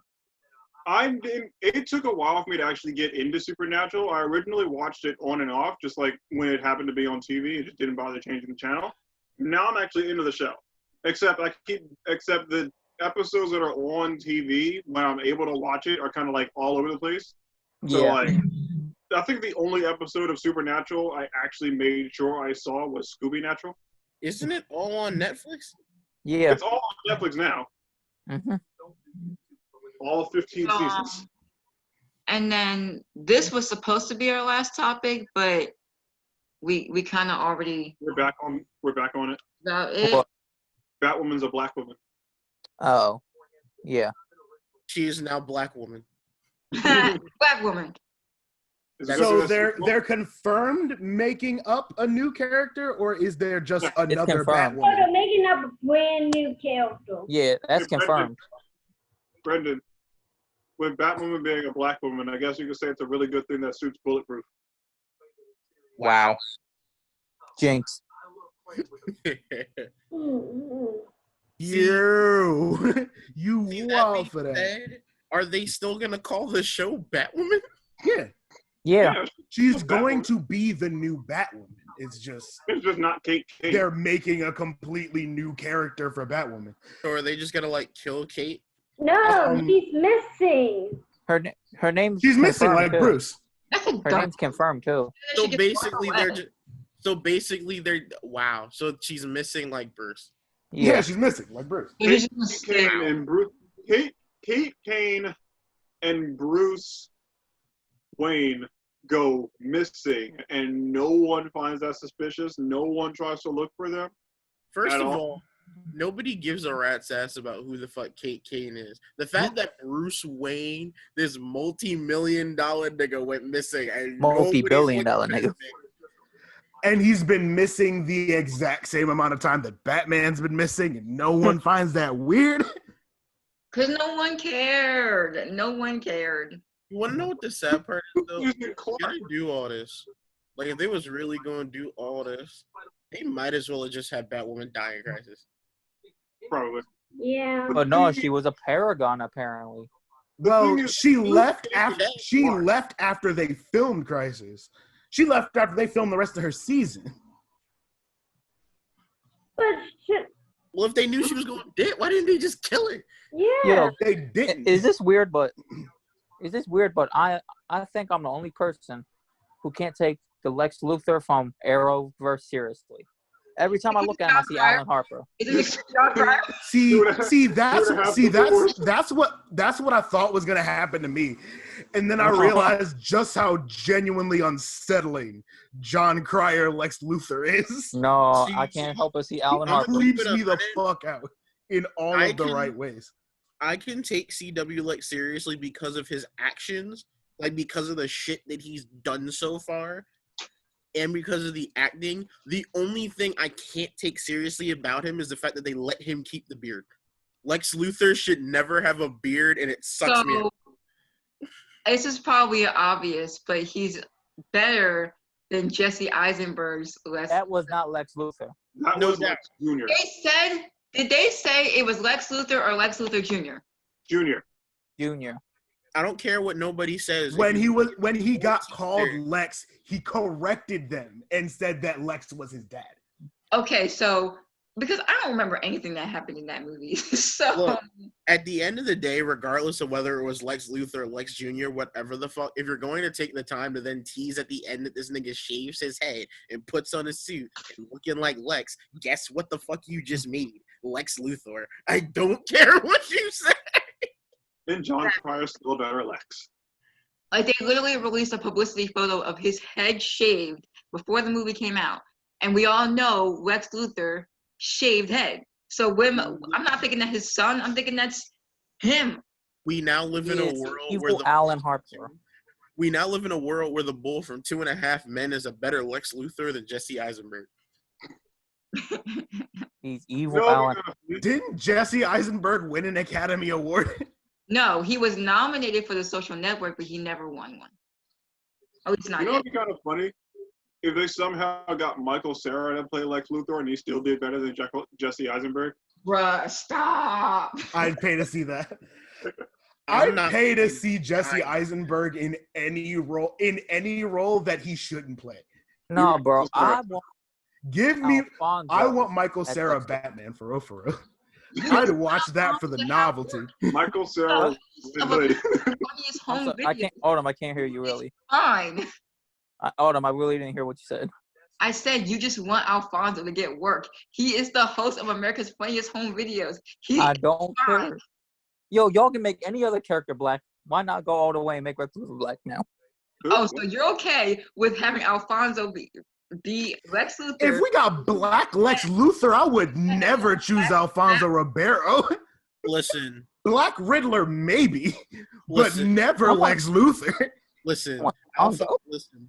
It took a while for me to actually get into Supernatural. I originally watched it on and off, just like when it happened to be on TV. It just didn't bother changing the channel. Now I'm actually into the show. Except the episodes that are on TV, when I'm able to watch it, are kind of like all over the place. So Yeah. like, I think the only episode of Supernatural I actually made sure I saw was Scooby Natural. Isn't it all on Netflix? Yeah. It's all on Netflix now. Mm-hmm. All 15 seasons. And then this was supposed to be our last topic, but we kind of already We're back on it. about it. Well, Batwoman's a black woman. oh, yeah. She is now Black Woman. Black woman. So they're confirmed making up a new character, or is there just another confirmed. So Batwoman? they're making up a brand new character. Yeah, that's Hey, confirmed. Brendan, with Batwoman being a black woman, I guess you could say it's a really good thing that suits Bulletproof. Wow. Jinx. Mm-hmm. You See, wild for being that. said, are they still gonna call the show Batwoman? Yeah, Yeah. she's going to be the new Batwoman. It's just not Kate Kane. they're making a completely new character for Batwoman. Or are they just gonna like kill Kate? No, she's missing. Her name's She's missing confirmed, like too. Bruce. That's a Her dumb. name's confirmed too. So She gets basically, away. they're wow. So she's missing like Bruce. Yeah, Yeah. she's missing like Bruce. She's Kate just Kane and Bruce. Kate Kane and Bruce Wayne go missing, and no one finds that suspicious. No one tries to look for them. First At of all. all, nobody gives a rat's ass about who the fuck Kate Kane is. The fact that Bruce Wayne, this multi-million-dollar nigga, went missing and Multi-billion-dollar nobody's nigga. looking for him. And he's been missing the exact same amount of time that Batman's been missing, and no one finds that weird. because no one cared. No one cared. You want to know what the sad part is, though? Who's They're the Clark? gonna do all this. Like, if they was really going to do all this, they might as well have just had Batwoman die in Crisis. Probably. Yeah. But no, she was a paragon apparently. Well, thing is, she left is after that she smart. left after they filmed Crisis. She left after they filmed the rest of her season. But Well, if they knew she was going dead, why didn't they just kill her? yeah. Yo, They didn't. is this weird? But I think I'm the only person who can't take the Lex Luthor from Arrowverse seriously. Every time I look at him, I see Alan Harper. Isn't it John Cryer? That's what I thought was gonna happen to me, and then I realized just how genuinely unsettling John Cryer Lex Luthor is. No, See, I can't help but see Alan I'm Harper. gonna Creeps keep it me the 100. fuck out in all I of the can- right ways. I can take CW Lex seriously because of his actions, like because of the shit that he's done so far, and because of the acting. The only thing I can't take seriously about him is the fact that they let him keep the beard. Lex Luthor should never have a beard, and it sucks me So out. this is probably obvious, but he's better than Jesse Eisenberg's Lex. That was not Lex Luthor. That No was doubt. Lex Jr. Did they say it was Lex Luthor or Lex Luthor Jr.? Junior. Junior. I don't care what nobody says. When If he got called there. Lex, he corrected them and said that Lex was his dad. Okay, so because I don't remember anything that happened in that movie. So Look, at the end of the day, regardless of whether it was Lex Luthor or Lex Jr., whatever the fuck, if you're going to take the time to then tease at the end that this nigga shaves his head and puts on a suit and looking like Lex, guess what the fuck you just made? Lex Luthor. I don't care what you say. And John Cryer's still better Lex. like they literally released a publicity photo of his head shaved before the movie came out. And we all know Lex Luthor shaved head. So when I'm not thinking that his son, I'm thinking that's him. We now live in a Yes, world where evil Alan Harper. we now live in a world where the bull from 2.5 Men is a better Lex Luthor than Jesse Eisenberg. He's evil No, Alan. Didn't Jesse Eisenberg win an Academy Award? No, he was nominated for the Social Network, but he never won one. Oh, he's not You know yet. what'd be kind of funny? If they somehow got Michael Cera to play Lex Luthor and he still did better than Jesse Eisenberg. Bruh, stop. I'd pay to see that. I'm I'd not pay to fucking see Jesse dying. Eisenberg in any role that he shouldn't play. No, bro. I want Give me. Alfonso I want Michael as Cera Lex Luthor. Batman for real. I'd watch that for the novelty. Michael Cera was good. Funniest I'm home sorry, video. I can't hear you really. Fine. Odom, I really didn't hear what you said. I said you just want Alfonso to get work. He is the host of America's Funniest Home Videos. I don't care. Yo, y'all can make any other character black. Why not go all the way and make Lex Luthor black now? Oh, so you're okay with having Alfonso be Lex Luthor? If we got Black Lex Luthor, I would never choose Alfonso Ribeiro. Listen, Black Riddler, maybe, but Listen. never Lex Luthor. listen, Alfonso? listen.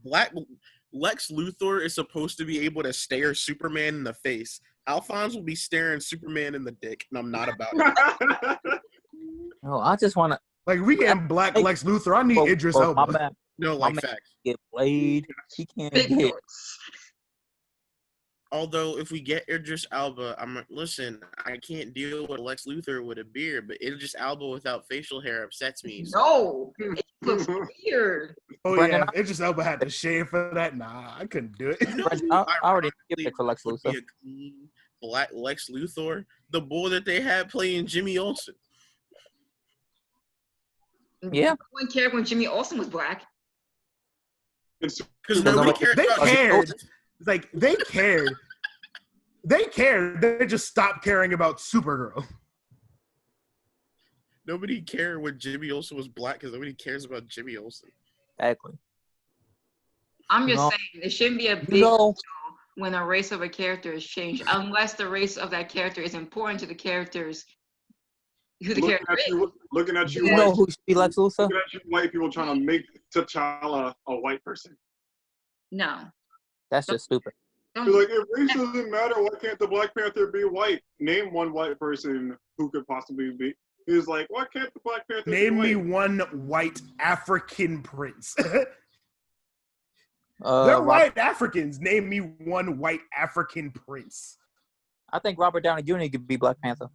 Lex Luthor is supposed to be able to stare Superman in the face. Alphonse will be staring Superman in the dick, and I'm not about it. No, I just want to. Like, we get Black Lex Luthor. I need Idris Elba. My man, No, my like man facts. get played. He can't Big get. doors. Although, if we get Idris Elba, listen, I can't deal with Lex Luthor with a beard, but Idris Elba without facial hair upsets me. No, it looks weird. Oh, Brendan, yeah. Idris Elba had to shave for that. Nah, I couldn't do it. I already skipped it for Lex would be Luthor. a clean Black Lex Luthor, the boy that they had playing Jimmy Olsen. Yeah. No one cared when Jimmy Olsen was black. Because nobody cares They about cared. Jimmy It's like, they cared. They cared. They just stopped caring about Supergirl. Nobody cared when Jimmy Olsen was black because nobody cares about Jimmy Olsen. Exactly. I'm just No. saying it shouldn't be a big No. deal when a race of a character is changed, unless the race of that character is important to the characters. Who the character is. Looking at you, You know who should be Lex Luthor? looking at you white people trying to make T'Challa a white person. No. That's just stupid. You're like, if race doesn't matter, why can't the Black Panther be white? Name one white person who could possibly be. He's like, why can't the Black Panther Name be me white? one white African prince. They're Rob- white Africans. Name me one white African prince. I think Robert Downey Jr. could be Black Panther.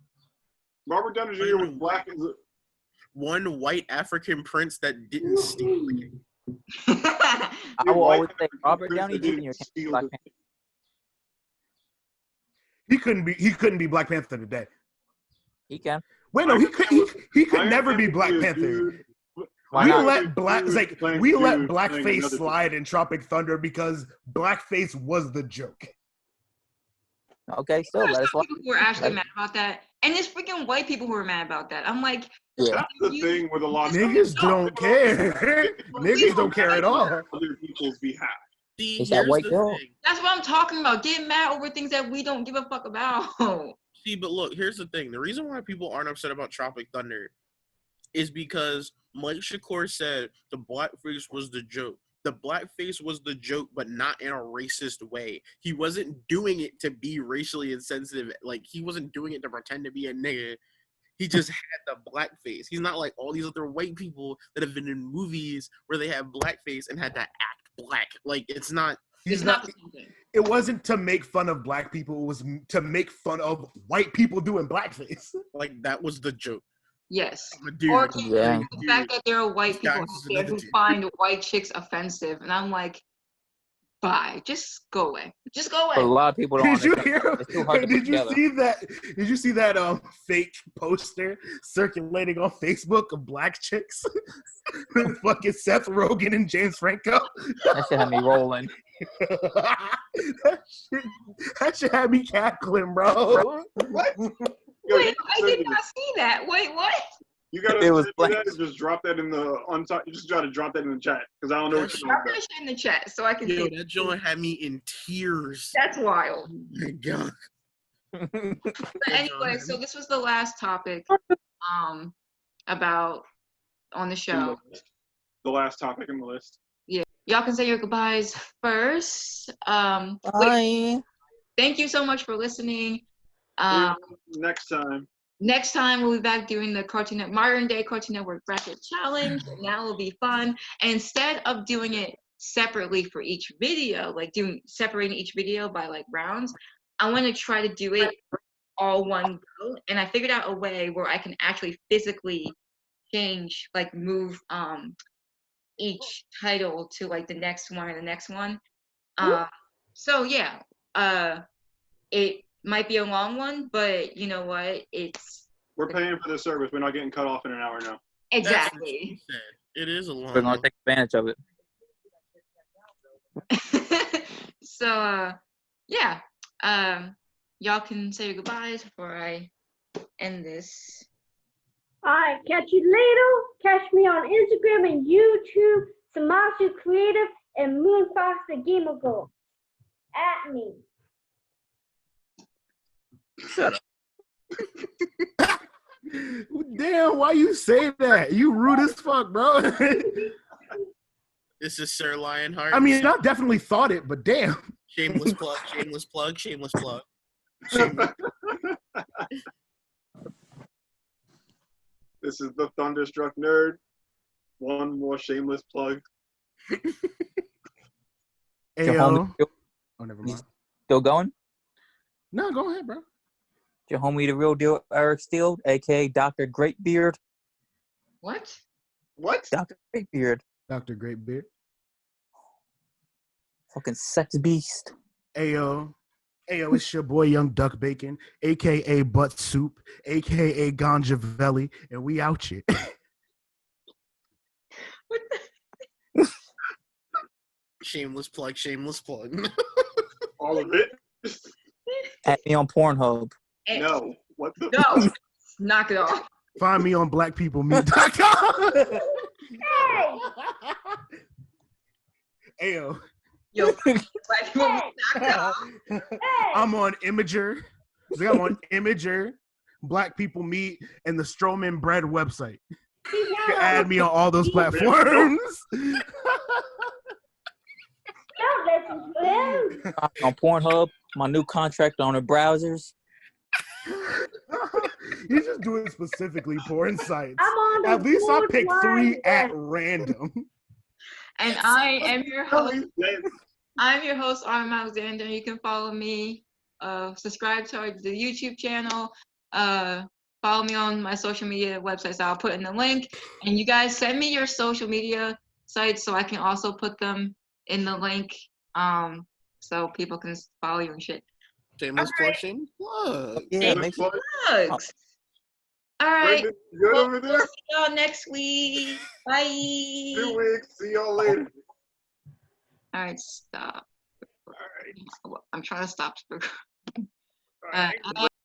Robert Downey Jr. was black. One white African prince that didn't steal the game. I will white always say Robert Prince Downey that didn't Jr. can be steal Black the- Panther. He couldn't be Black Panther today. He can. Wait, no, he could Iron never Man be would Black a Panther. dude- Why We not? let blackface playing slide another in Tropic Thunder because blackface was the joke. Okay, still There's let us some watch. people who are actually mad about that, and there's freaking white people who are mad about that. I'm like, Yeah. That's the thing with a lot of Niggas stuff. don't care. Niggas don't care at all. Other people's behalf. See, It's that here's white the girl. thing. that's what I'm talking about. Getting mad over things that we don't give a fuck about. See, but look, here's the thing. The reason why people aren't upset about Tropic Thunder is because Mike Shakur said the blackface was the joke. The blackface was the joke, but not in a racist way. He wasn't doing it to be racially insensitive. Like, he wasn't doing it to pretend to be a nigga. He just had the blackface. He's not like all these other white people that have been in movies where they have blackface and had to act black. Like, it's not. He's It's not. not the same thing. It wasn't to make fun of black people. It was to make fun of white people doing blackface. Like, that was the joke. Yes. I'm a dude. Or Yeah. the fact that there are white people Guys, out is there another who dude. find white chicks offensive, and I'm like, bye, just go away, just go But a away. lot of people don't Did you understand. hear? It's too hard to Did put you together. see that? Did you see that fake poster circulating on Facebook of black chicks with fucking Seth Rogen and James Franco? That shit had me rolling. that shit had me cackling, bro. What? Yo, Wait, I did not see that. Wait, what? You gotta It was send me blank. that and just drop that in the on top. You just gotta drop that in the chat because I don't know what you're Drop talking that about. shit in the chat so I can Yo, see. that joint had me in tears. That's wild. Oh my God. But anyway, so this was the last topic about on the show. The last topic in the list. Y'all can say your goodbyes first. Wait, Bye. thank you so much for listening. See you next time. next time we'll be back doing the modern day Cartoon Network bracket challenge, and that will be fun. And instead of doing it separately for each video, like separating each video by like rounds, I want to try to do it all one go. And I figured out a way where I can actually physically change, like move each title to like the next one or the next one. So yeah, it might be a long one, but you know what? We're paying for the service. We're not getting cut off in an hour now. Exactly. It is a long We're going to take advantage of it. So, yeah. Y'all can say your goodbyes before I end this. All right, catch you later. Catch me on Instagram and YouTube, Samasu Creative and Moonfox the Gamer Girl. At me. Shut up. Damn, why you say that? You rude as fuck, bro. This is Sir Lionheart. I mean, I definitely thought it, but damn. Shameless plug, shameless plug, shameless plug. Shameless. This is the Thunderstruck Nerd. One more shameless plug. Ayo. Oh, never mind. Still going? No, go ahead, bro. Your homie, the real deal, Eric Steele, a.k.a. Dr. Greatbeard. What? What? Dr. Greatbeard. Dr. Greatbeard. Fucking sex beast. Ayo. Ayo, it's your boy Young Duck Bacon, a.k.a. Butt Soup, a.k.a. Ganja Valley, and we out here. Shameless plug, shameless plug. All of it? At me on Pornhub. No. What the? No. Knock it off. Find me on blackpeoplemeet.com. Hey! Ayo. Yo, black people knock it off. Hey! I'm on Imager. I'm on Imager, Black People Meet, and the Stroman Bread website. You can add me on all those platforms. Don't listen to him. On Pornhub, my new contract on the browsers. He's just doing specifically porn sites. I'm on the At least I picked 3 borderline. at random. And I am your host. I'm your host, Arm Alexander. You can follow me, subscribe to the YouTube channel, follow me on my social media websites I'll put in the link. And you guys send me your social media sites so I can also put them in the link so people can follow you and shit. Shameless plug, shameless plug. Yeah, make sure. Plugs. All right. Good Well, over there? we'll see y'all next week. Bye. 2 weeks. See y'all later. All right, stop. All right. I'm trying to stop. All right.